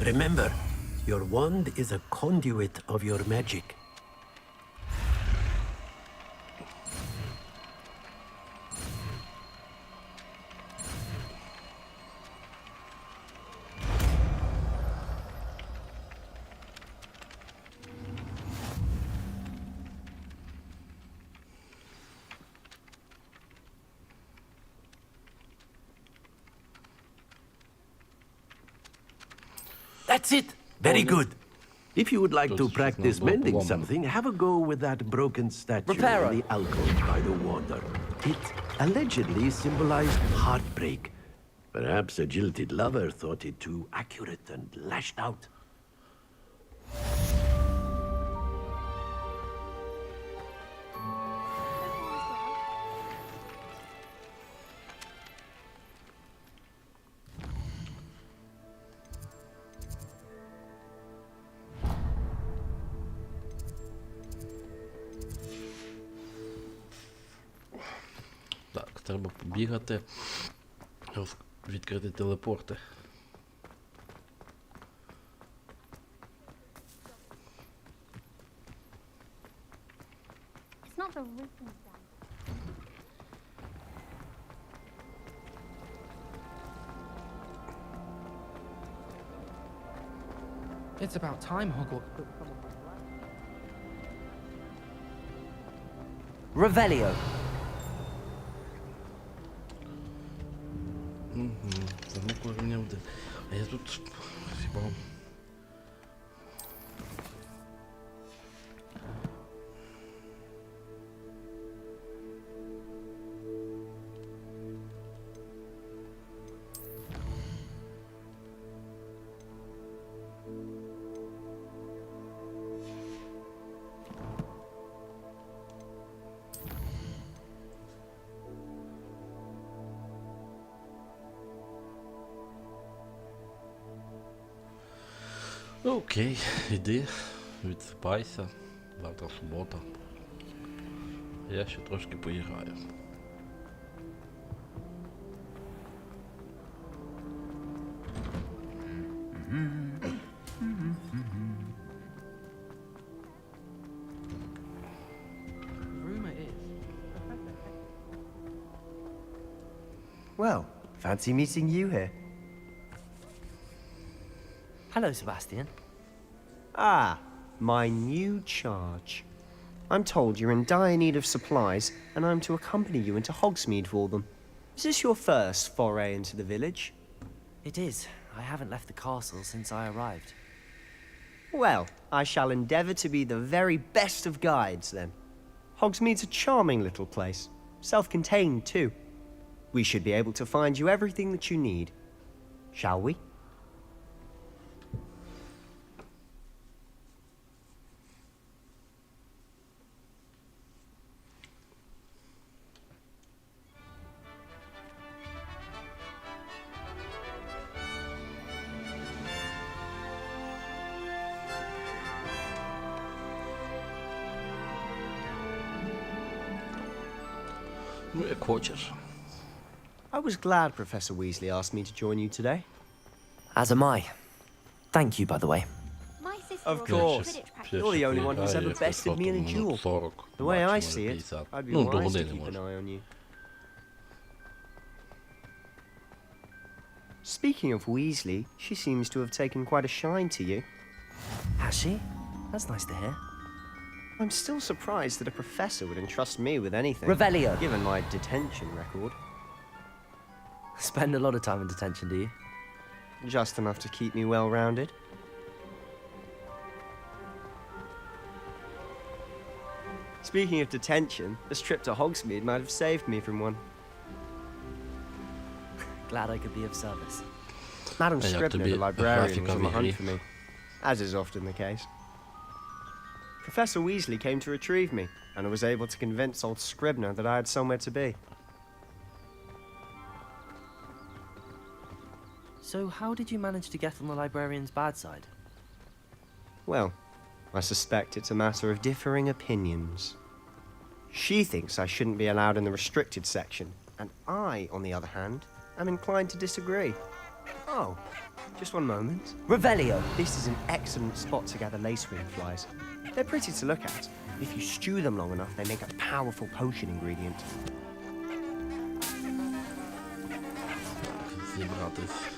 Remember, your wand is a conduit of your magic. That's it. Very good. If you would like to practice mending something, have a go with that broken statue Reparo. in the alcove by the water. It allegedly symbolized heartbreak. Perhaps a jilted lover thought it too accurate and lashed out. Так, треба побігати, відкрити телепорти. It's not the written down. It's about time Hogwarts put someone. Revelio. Замок уровня 1. А я тут хіба... Окей, іди, відсипайся, завтра субота. Я ще трошки поіграю. Well, fancy meeting you here. Hello, Sebastian. Ah, my new charge. I'm told you're in dire need of supplies, and I'm to accompany you into Hogsmeade for them. Is this your first foray into the village? It is. I haven't left the castle since I arrived. Well, I shall endeavour to be the very best of guides, then. Hogsmeade's a charming little place. Self-contained, too. We should be able to find you everything that you need. Shall we? Ну, як хочеш. I was glad Professor Weasley asked me to join you today. As am I. Thank you, by the way. My sister Of course. You're the only one who's ever bested me in a duel. The way I see it, I'd be wise to keep an eye on you. Speaking of Weasley, she seems to have taken quite a shine to you. Has she? That's nice to hear. I'm still surprised that a professor would entrust me with anything. Revelio. Given my detention record. Spend a lot of time in detention, do you? Just enough to keep me well-rounded. Speaking of detention, this trip to Hogsmeade might have saved me from one. Glad I could be of service. Madam Ja, Scribner, the librarian, was on the hunt for me, as is often the case. Professor Weasley came to retrieve me, and I was able to convince old Scribner that I had somewhere to be. So how did you manage to get on the librarian's bad side? Well, I suspect it's a matter of differing opinions. She thinks I shouldn't be allowed in the restricted section, and I, on the other hand, am inclined to disagree. Oh, just one moment. Revelio! This is an excellent spot to gather lacewing flies. They're pretty to look at. If you stew them long enough, they make a powerful potion ingredient. Зібратись.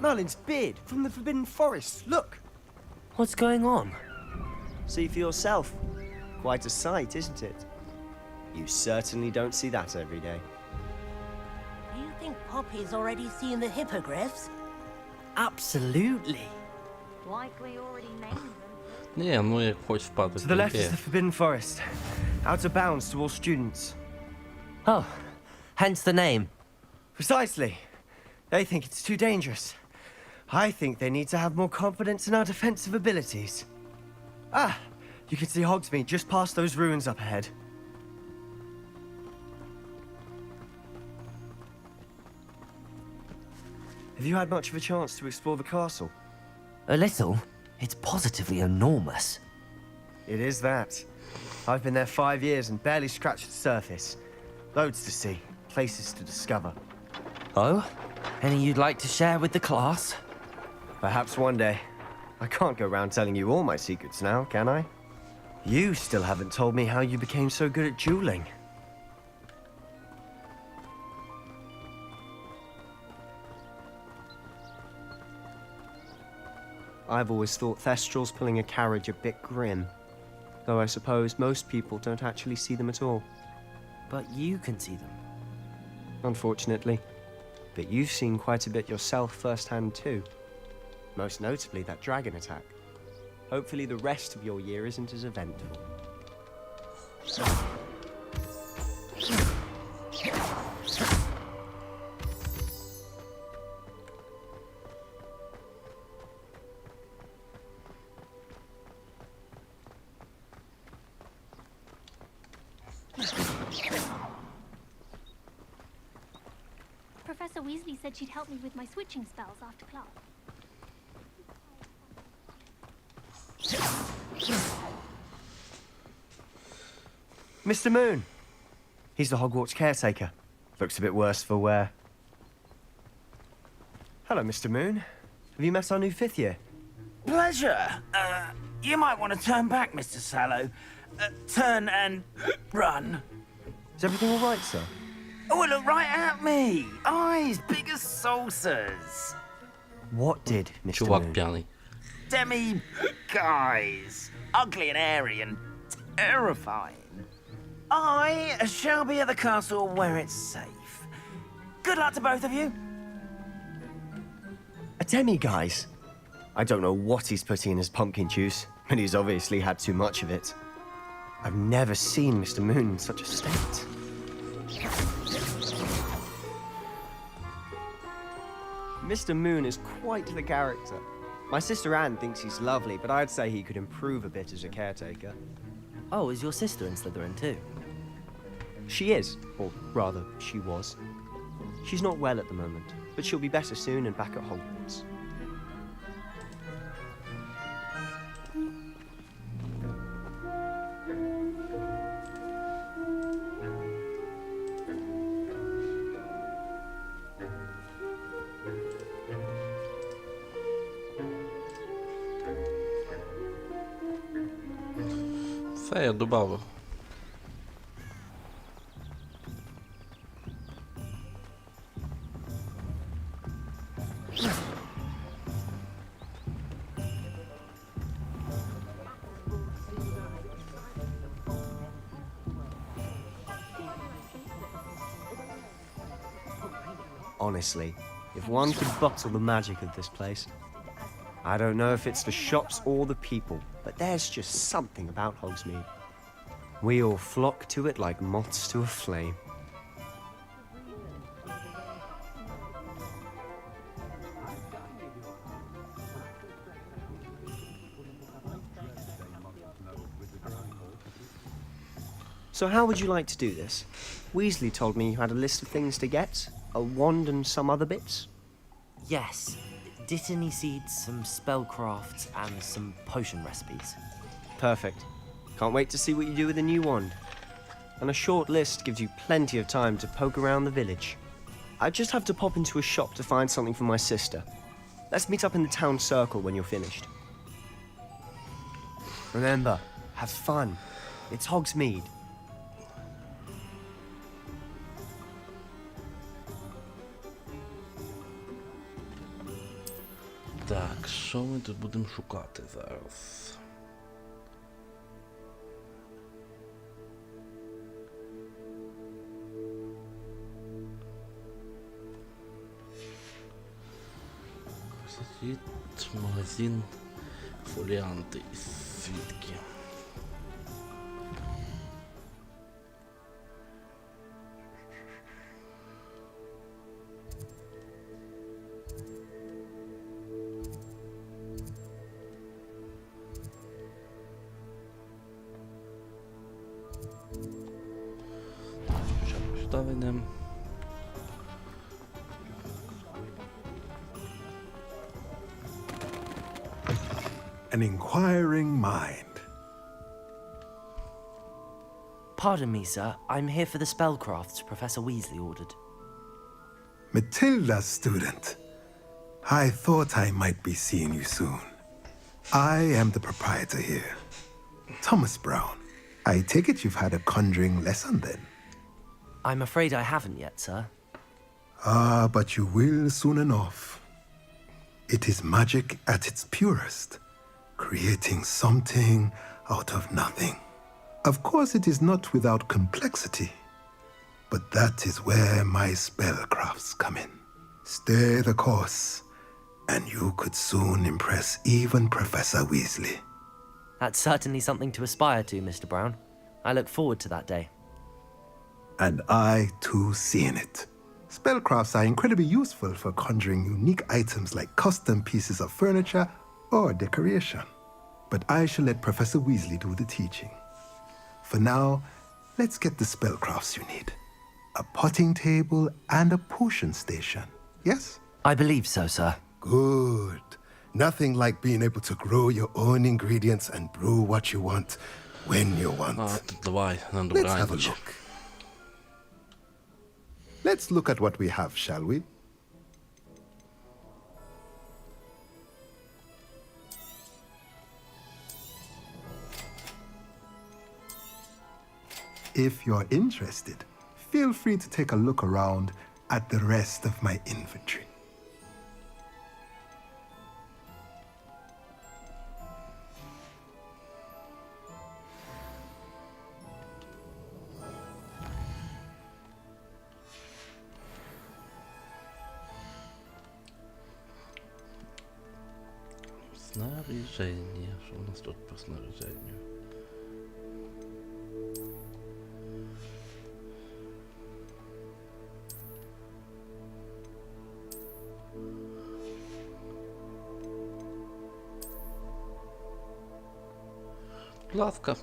Merlin's beard from the Forbidden Forest. Look! What's going on? See for yourself. Quite a sight, isn't it? You certainly don't see that every day. Do you think Poppy's already seen the hippogriffs? Absolutely. Like we already named them. Ні, ну як хоч впати. To the left is the Forbidden Forest. Out of bounds to all students. Oh, hence the name. Precisely. They think it's too dangerous. I think they need to have more confidence in our defensive abilities. Ah, you can see Hogsmeade just past those ruins up ahead. Have you had much of a chance to explore the castle? A little. It's positively enormous. It is that. I've been there 5 years and barely scratched the surface. Loads to see, places to discover. Oh? Any you'd like to share with the class? Perhaps one day. I can't go around telling you all my secrets now, can I? You still haven't told me how you became so good at dueling. I've always thought Thestrals pulling a carriage a bit grim. Though I suppose most people don't actually see them at all. But you can see them. Unfortunately. But you've seen quite a bit yourself firsthand too. Most notably that dragon attack. Hopefully the rest of your year isn't as eventful. Professor Weasley said she'd help me with my switching spells after class. Mr. Moon! He's the Hogwarts caretaker. Looks a bit worse for wear. Hello, Mr. Moon. Have you met our new 5th year? Pleasure. You might want to turn back, Mr. Sallow. Turn and run. Is everything all right, sir? Oh, look right at me. Eyes big as saucers. What did Mr. Moon? Demi-guys. Ugly and airy and terrifying. I shall be at the castle where it's safe. Good luck to both of you. A demi-guise? I don't know what he's putting in his pumpkin juice, but he's obviously had too much of it. I've never seen Mr. Moon in such a state. Mr. Moon is quite the character. My sister Anne thinks he's lovely, but I'd say he could improve a bit as a caretaker. Oh, is your sister in Slytherin too? She is, or rather, she was. She's not well at the moment, but she'll be better soon and back at Hogwarts. Все, я добавив. Honestly, if one could bottle the magic of this place. I don't know if it's the shops or the people, but there's just something about Hogsmeade. We all flock to it like moths to a flame. So how would you like to do this? Weasley told me you had a list of things to get, a wand and some other bits. Yes. Dittany seeds, some spellcrafts, and some potion recipes. Perfect. Can't wait to see what you do with the new wand. And a short list gives you plenty of time to poke around the village. I just have to pop into a shop to find something for my sister. Let's meet up in the town circle when you're finished. Remember, have fun. It's Hogsmeade. Так, що ми тут будемо шукати зараз? Світ, магазин, фоліанти і свідки. An inquiring mind. Pardon me, sir. I'm here for the spellcrafts Professor Weasley ordered. Matilda, student. I thought I might be seeing you soon. I am the proprietor here, Thomas Brown. I take it you've had a conjuring lesson then? I'm afraid I haven't yet, sir. Ah, but you will soon enough. It is magic at its purest, creating something out of nothing. Of course, it is not without complexity, but that is where my spellcrafts come in. Stay the course, and you could soon impress even Professor Weasley. That's certainly something to aspire to, Mr. Brown. I look forward to that day. And I, too, see in it. Spellcrafts are incredibly useful for conjuring unique items like custom pieces of furniture or decoration. But I shall let Professor Weasley do the teaching. For now, let's get the spellcrafts you need. A potting table and a potion station, yes? I believe so, sir. Good. Nothing like being able to grow your own ingredients and brew what you want when you want. Let's have a look. Let's look at what we have, shall we? If you're interested, feel free to take a look around at the rest of my inventory. Снаряжение. Что у нас тут по снаряжению? Лавка.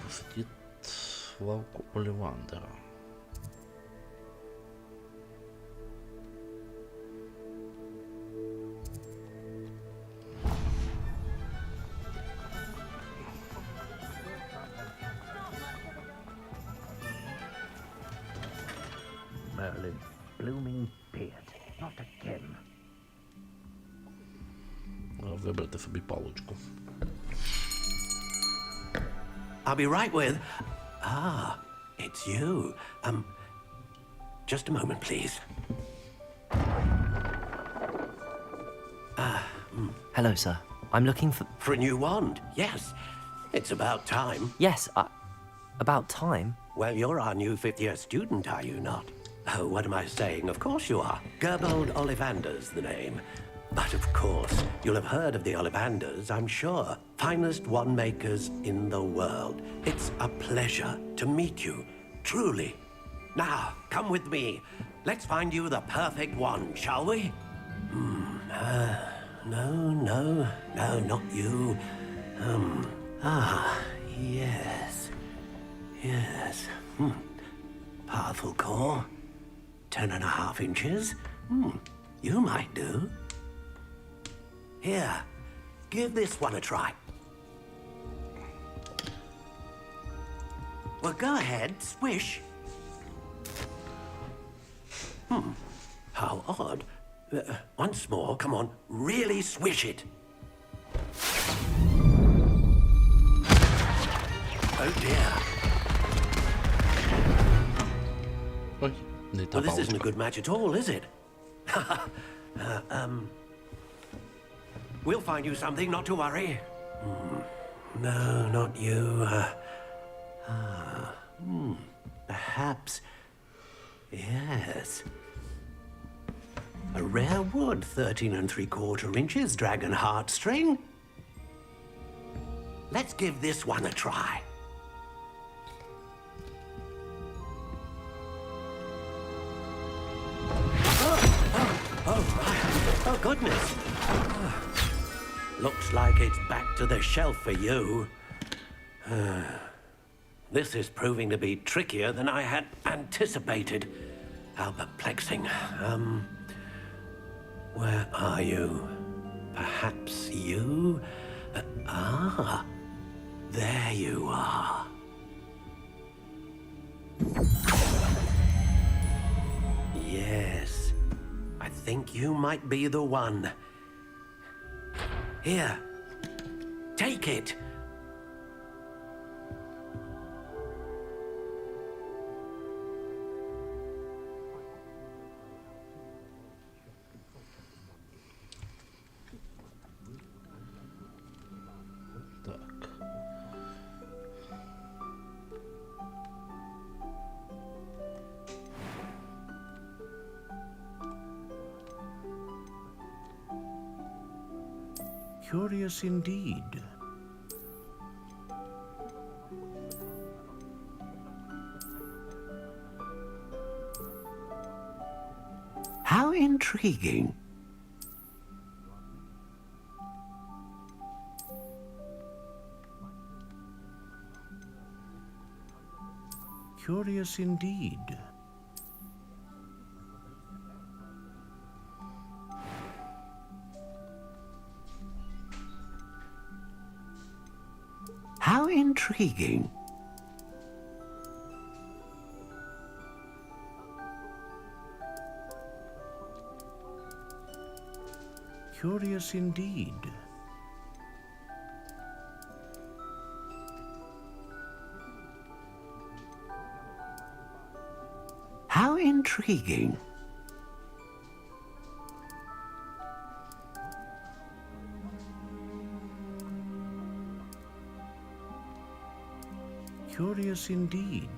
Посадить лавку Оливандера. Merlin, blooming beard, not again. Вибрати собі паличку. I'll be right with... Ah, it's you. Just a moment, please. Hello, sir. I'm looking for... For a new wand, yes. It's about time. Yes, about time? Well, you're our new fifth-year student, are you not? Oh, what am I saying? Of course you are. Gerbold Ollivander's the name. But of course, you'll have heard of the Ollivanders, I'm sure. Finest wand makers in the world. It's a pleasure to meet you, truly. Now, come with me. Let's find you the perfect wand, shall we? No, not you. Yes. Powerful core. 10.5 inches. You might do. Here, give this one a try. Well, go ahead, swish. How odd. Once more, come on, really swish it. Oh dear. Well, this isn't a good match at all, is it? We'll find you something, not to worry. No, not you. Perhaps. Yes. A rare wood, 13 3/4 inches, dragon heartstring. Let's give this one a try. Oh, right. Oh, goodness. Looks like it's back to the shelf for you. This is proving to be trickier than I had anticipated. How perplexing. Where are you? Perhaps you? There you are. Yes, I think you might be the one. Here, take it. Curious indeed. How intriguing. Curious indeed. How intriguing. Curious indeed. How intriguing. Curious indeed.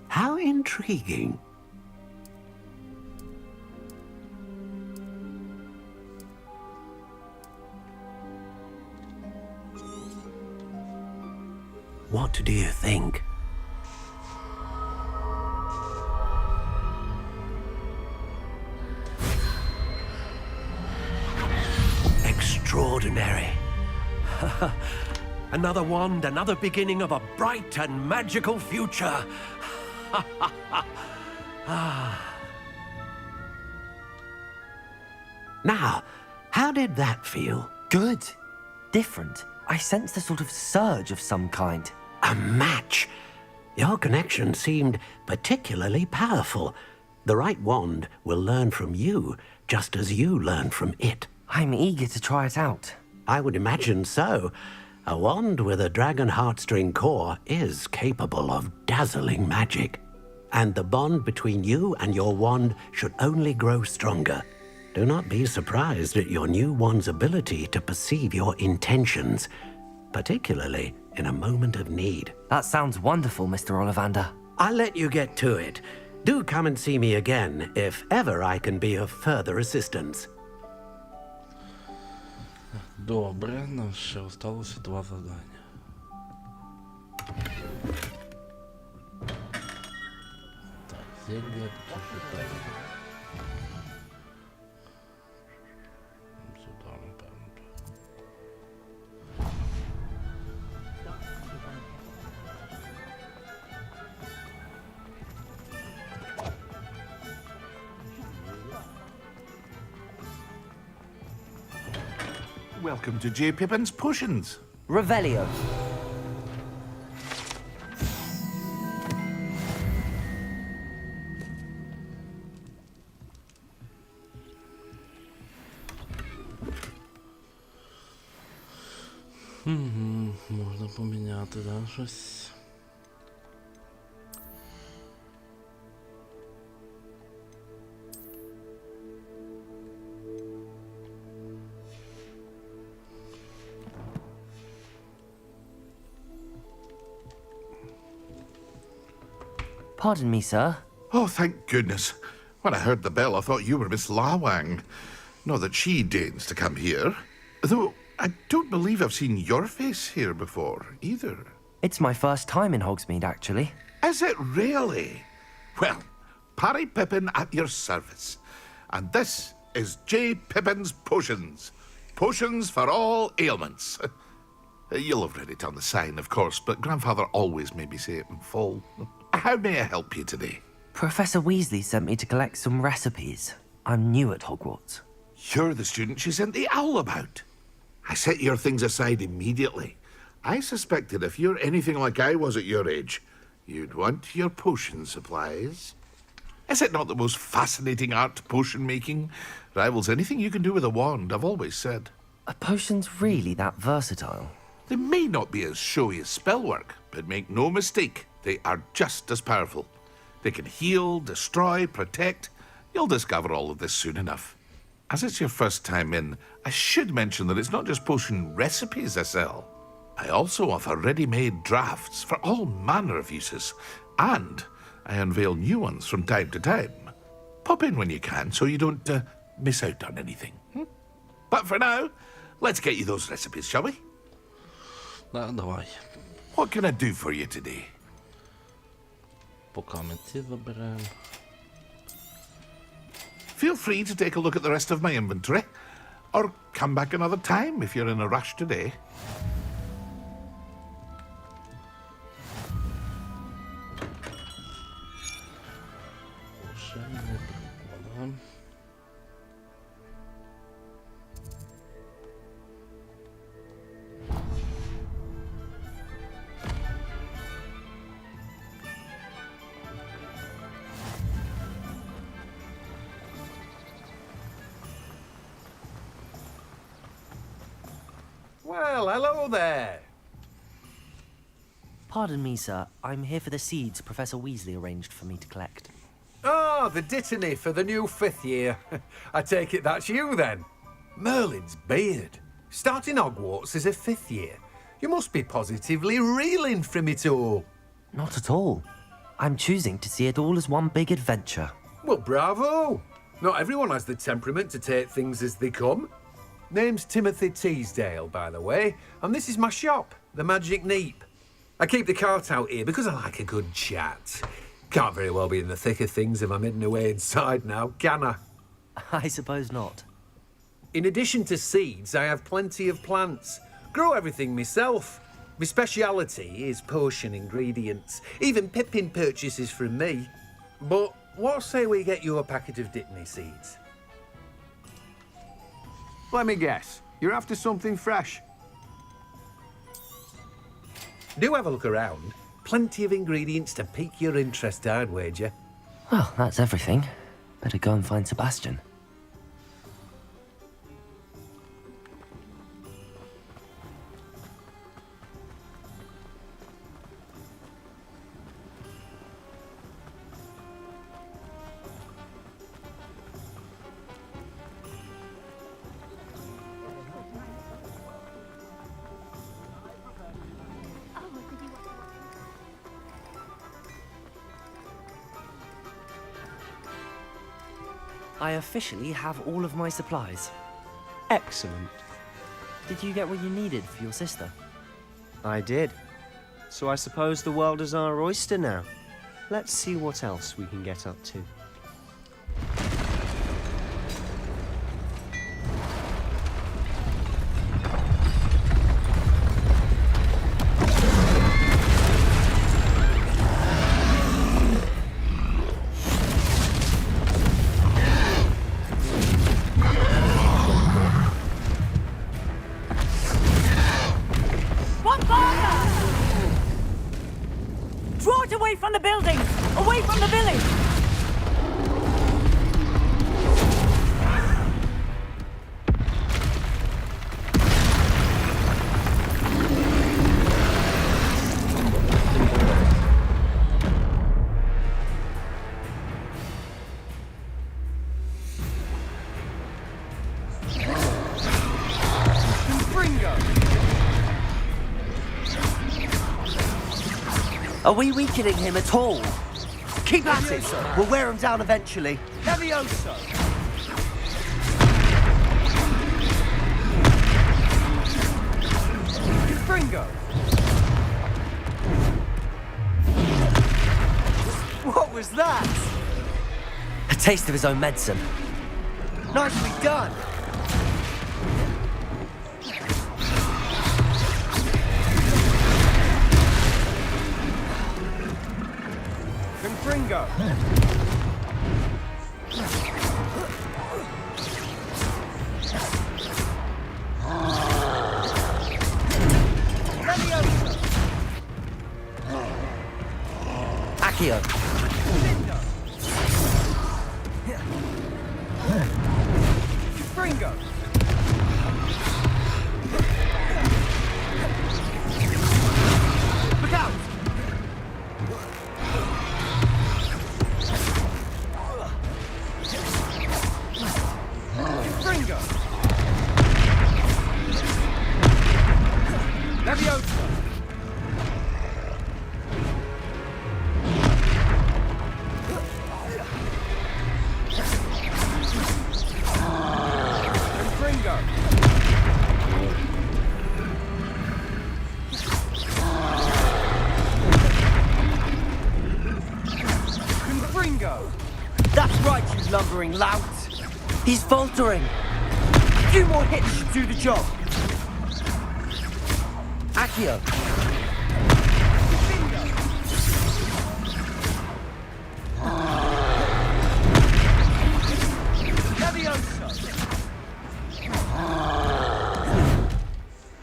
How intriguing. What do you think? Extraordinary. Another wand, another beginning of a bright and magical future. Now, how did that feel? Good. Different. I sensed a sort of surge of some kind. A match. Your connection seemed particularly powerful. The right wand will learn from you, just as you learn from it. I'm eager to try it out. I would imagine so. A wand with a dragon heartstring core is capable of dazzling magic. And the bond between you and your wand should only grow stronger. Do not be surprised at your new wand's ability to perceive your intentions, particularly in a moment of need. That sounds wonderful, Mr. Ollivander. I'll let you get to it. Do come and see me again if ever I can be of further assistance. Добре, нам ще осталося 2 завдання. Так, зелье, так. Сюди, напевно. Welcome to J. Pippin's Potions. Revelio. Можна поміняти, да, щось. Pardon me, sir. Oh, thank goodness. When I heard the bell, I thought you were Miss Lawang. Not that she deigns to come here. Though, I don't believe I've seen your face here before, either. It's my first time in Hogsmeade, actually. Is it really? Well, Parry Pippin at your service. And this is J. Pippin's Potions. Potions for all ailments. You'll have read it on the sign, of course, but Grandfather always made me say it in full. How may I help you today? Professor Weasley sent me to collect some recipes. I'm new at Hogwarts. You're the student she sent the owl about. I set your things aside immediately. I suspected if you're anything like I was at your age, you'd want your potion supplies. Is it not the most fascinating art, potion making? Rivals anything you can do with a wand, I've always said. Are potions really that versatile? They may not be as showy as spellwork, but make no mistake, they are just as powerful. They can heal, destroy, protect. You'll discover all of this soon enough. As it's your first time in, I should mention that it's not just potion recipes I sell. I also offer ready-made drafts for all manner of uses, and I unveil new ones from time to time. Pop in when you can so you don't miss out on anything. But for now, let's get you those recipes, shall we? Давай. What can I do for you today? Поки ми ці заберемо. Feel free to take a look at the rest of my inventory, or come back another time if you're in a rush today. Well, hello there. Pardon me, sir. I'm here for the seeds Professor Weasley arranged for me to collect. Oh, the dittany for the new 5th year. I take it that's you, then. Merlin's beard. Starting Hogwarts as a 5th year. You must be positively reeling from it all. Not at all. I'm choosing to see it all as one big adventure. Well, bravo. Not everyone has the temperament to take things as they come. Name's Timothy Teasdale, by the way, and this is my shop, the Magic Neep. I keep the cart out here because I like a good chat. Can't very well be in the thick of things if I'm hidden away inside now, can I? I suppose not. In addition to seeds, I have plenty of plants. Grow everything myself. My speciality is potion ingredients. Even Pippin purchases from me. But what say we get you a packet of Dittany seeds? Let me guess. You're after something fresh. Do have a look around. Plenty of ingredients to pique your interest, I'd wager. Well, that's everything. Better go and find Sebastian. I officially have all of my supplies. Excellent. Did you get what you needed for your sister? I did. So I suppose the world is our oyster now. Let's see what else we can get up to. Draw it away from the buildings! Away from the village! Are we weakening him at all? Keep at it! We'll wear him down eventually. Levioso! Fringo! What was that? A taste of his own medicine. Nicely done! Confringo! Accio. Confringo! Look out! Confringo! Leviosa! Confringo! Confringo! That's right, you lumbering lout. He's faltering. A few more hits should do the job. Accio. Leviosa!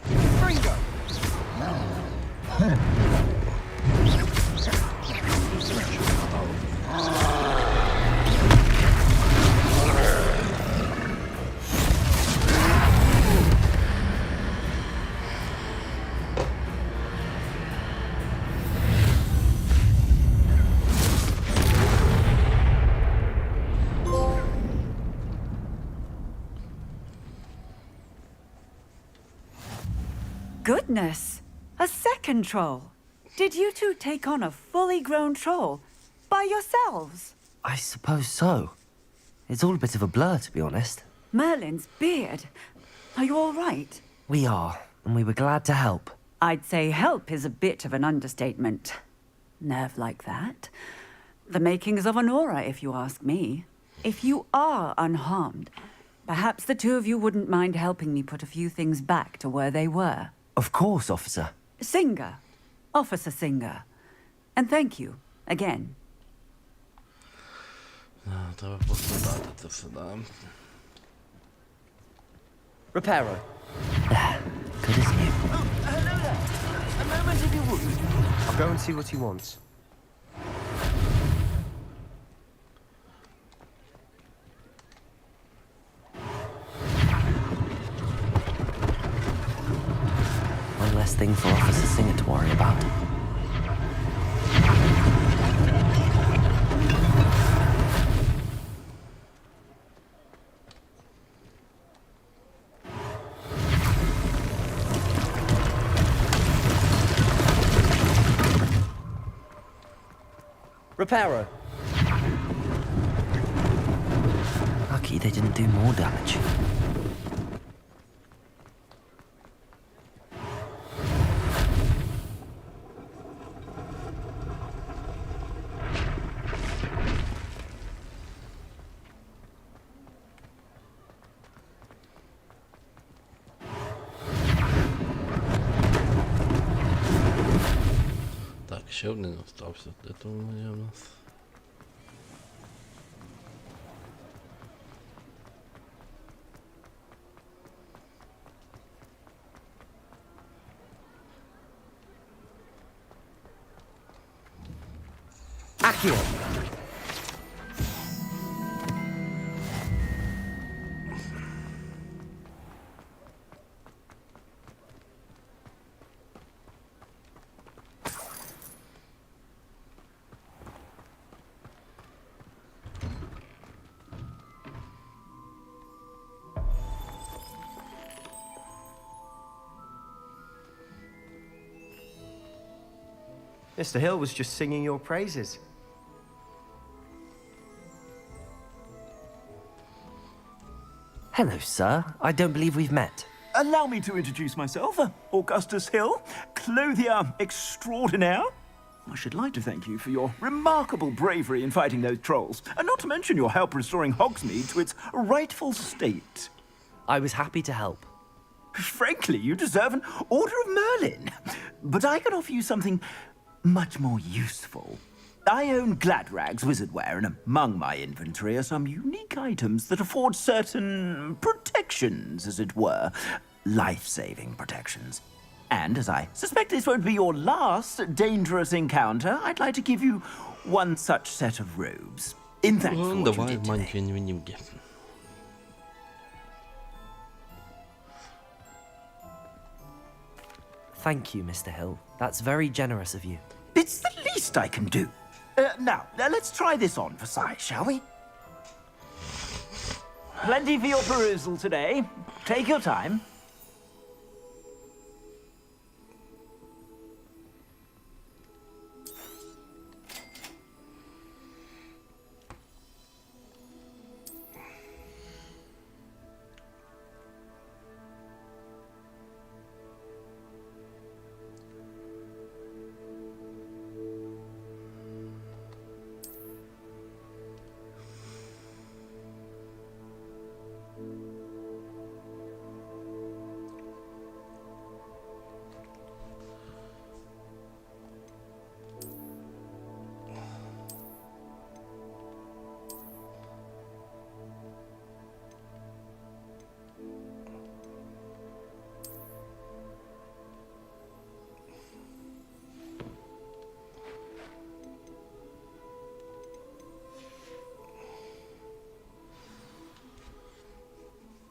Confringo! Goodness! A second troll! Did you two take on a fully grown troll? By yourselves? I suppose so. It's all a bit of a blur, to be honest. Merlin's beard. Are you all right? We are, and we were glad to help. I'd say help is a bit of an understatement. Nerve like that. The makings of an aura, if you ask me. If you are unharmed, perhaps the two of you wouldn't mind helping me put a few things back to where they were. Of course, officer. Singer. Officer Singer. And thank you, again. Треба поскладати це все, да. Reparo. Good as new. Hello there. A moment if you would. I'll go and see what he wants. One less thing for Officer Singer to worry about. Reparo. Lucky they didn't do more damage. Так, ще один остався. Де то воно є у нас? Accio. Mr. Hill was just singing your praises. Hello, sir. I don't believe we've met. Allow me to introduce myself. Augustus Hill, clothier extraordinaire. I should like to thank you for your remarkable bravery in fighting those trolls, and not to mention your help restoring Hogsmeade to its rightful state. I was happy to help. Frankly, you deserve an Order of Merlin. But I can offer you something much more useful. I own Gladrag's wizardware, and among my inventory are some unique items that afford certain protections, as it were. Life-saving protections. And as I suspect this won't be your last dangerous encounter, I'd like to give you one such set of robes. In thanks for what you did today. Thank you, Mr. Hill. That's very generous of you. It's the least I can do. Now, let's try this on for size, shall we? Plenty for your perusal today. Take your time.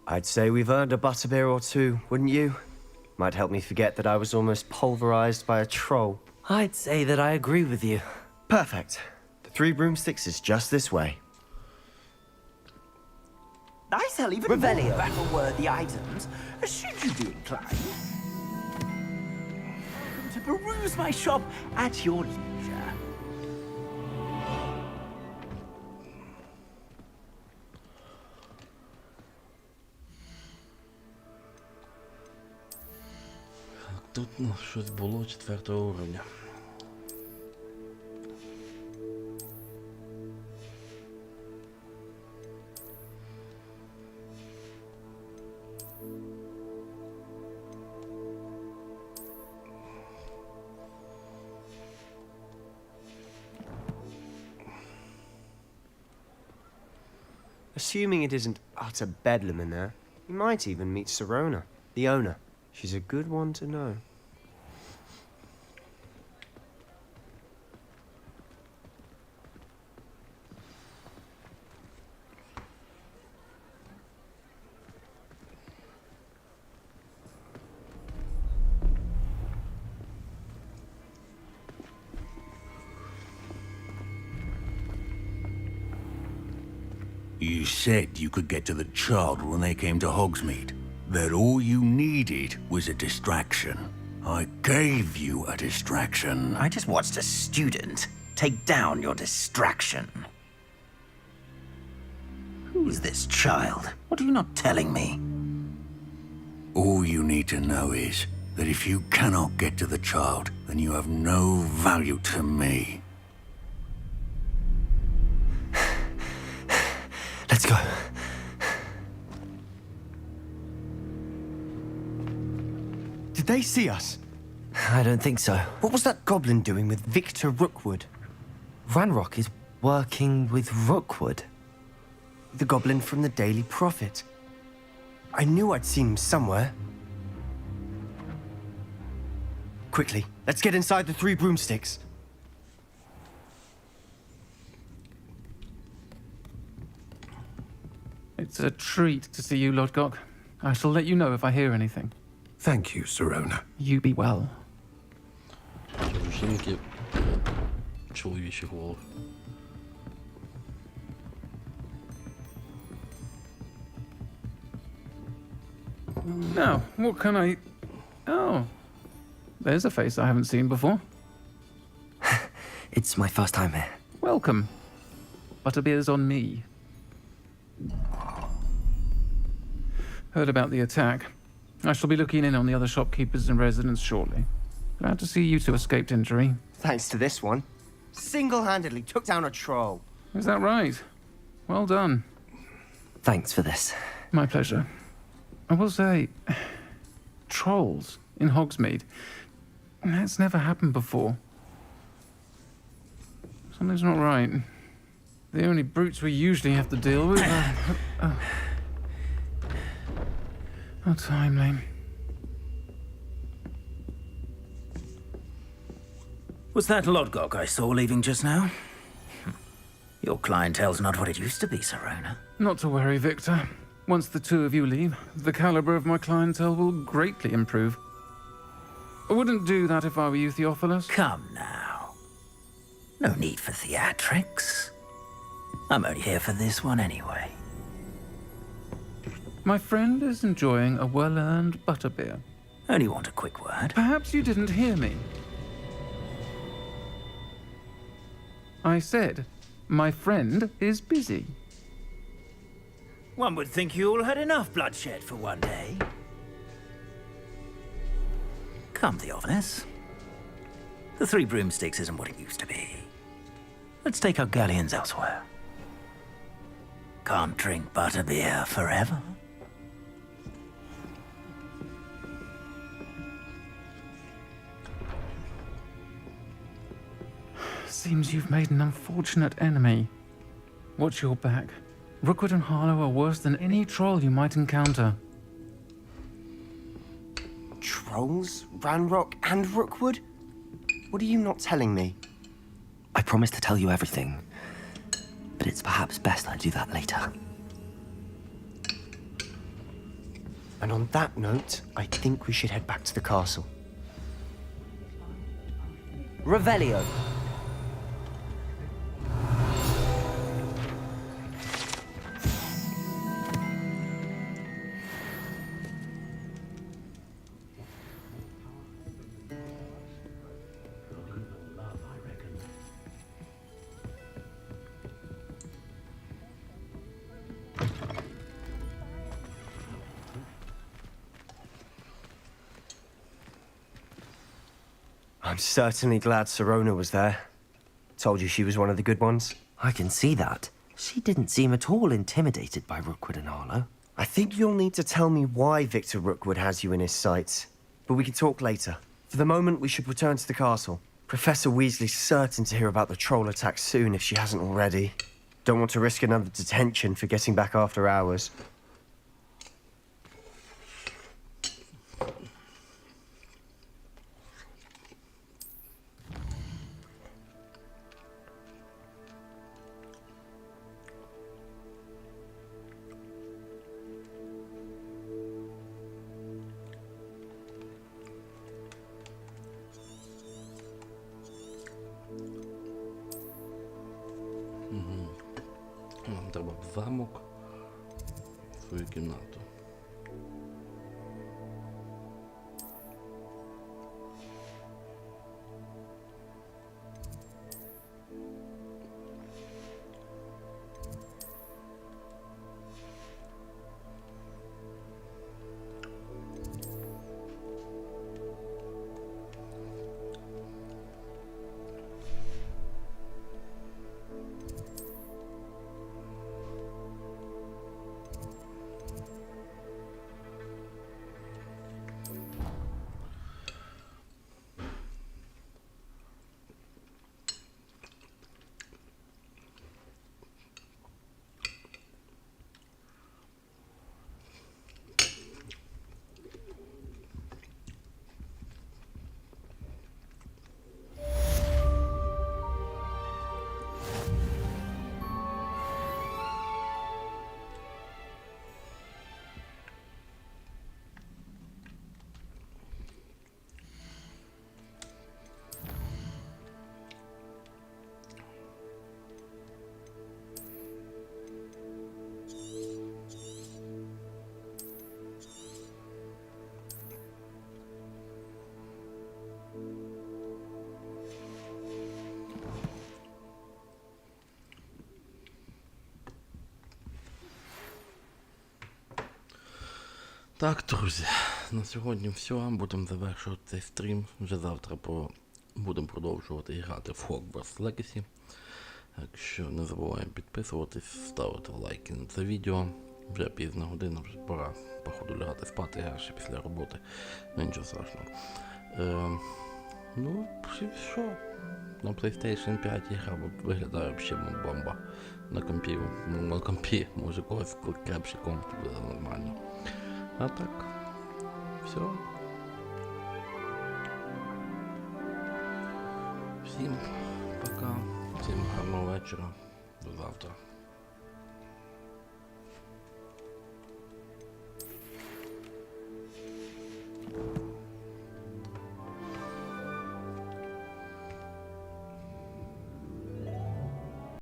I'd say we've earned a butterbeer or two, wouldn't you? Might help me forget that I was almost pulverized by a troll. I'd say that I agree with you. Perfect. The 3 broomsticks is just this way. I sell even more battle-worthy items, should you be inclined. To peruse my shop at your leisure. Тут щось було 4-го уровня. Assuming it isn't utter bedlam in there, you might even meet Sirona, the owner. She's a good one to know. You said you could get to the child when they came to Hogsmeade. That all you needed was a distraction. I gave you a distraction. I just watched a student take down your distraction. Who is this child? What are you not telling me? All you need to know is that if you cannot get to the child, then you have no value to me. Let's go. Did they see us? I don't think so. What was that goblin doing with Victor Rookwood? Ranrock is working with Rookwood. The goblin from the Daily Prophet. I knew I'd seen him somewhere. Quickly, let's get inside the 3 broomsticks. It's a treat to see you, Lord Gok. I shall let you know if I hear anything. Thank you, Sirona. You be well. Чоловічий голос. Now, what can I... Oh, there's a face I haven't seen before. It's my first time here. Welcome. Butterbeer's on me. Heard about the attack. I shall be looking in on the other shopkeepers and residents shortly. Glad to see you two escaped injury. Thanks to this one. Single-handedly took down a troll. Is that right? Well done. Thanks for this. My pleasure. I will say, trolls in Hogsmeade. That's never happened before. Something's not right. The only brutes we usually have to deal with are... How timely. Was that Lodgok I saw leaving just now? Your clientele's not what it used to be, Sirona. Not to worry, Victor. Once the two of you leave, the caliber of my clientele will greatly improve. I wouldn't do that if I were you, Theophilus. Come now. No need for theatrics. I'm only here for this one anyway. My friend is enjoying a well-earned butterbeer. Only want a quick word. Perhaps you didn't hear me. I said, my friend is busy. One would think you all had enough bloodshed for one day. Come, Theophilus. The Three Broomsticks isn't what it used to be. Let's take our galleons elsewhere. Can't drink butterbeer forever. Seems you've made an unfortunate enemy. Watch your back. Rookwood and Harlow are worse than any troll you might encounter. Trolls? Ranrock and Rookwood? What are you not telling me? I promise to tell you everything, but it's perhaps best I do that later. And on that note, I think we should head back to the castle. Revelio. I'm certainly glad Sirona was there. Told you she was one of the good ones. I can see that. She didn't seem at all intimidated by Rookwood and Harlow. I think you'll need to tell me why Victor Rookwood has you in his sights. But we can talk later. For the moment, we should return to the castle. Professor Weasley's certain to hear about the troll attack soon if she hasn't already. Don't want to risk another detention for getting back after hours. Нам треба в замок, в свою кімнату. Так, друзі, на сьогодні все. Будемо завершувати цей стрім. Вже завтра будемо продовжувати грати в Hogwarts Legacy. Так що не забуваємо підписуватись, ставити лайки на це відео. Вже пізна година, вже пора, походу, лягати спати, я ще після роботи. Ну нічого страшного. Ну, що? На PlayStation 5 гра виглядає взагалі бомба. На компі, може когось крепший комп буде нормально. А так, все. Всім пока, всім гарного вечора, до завтра.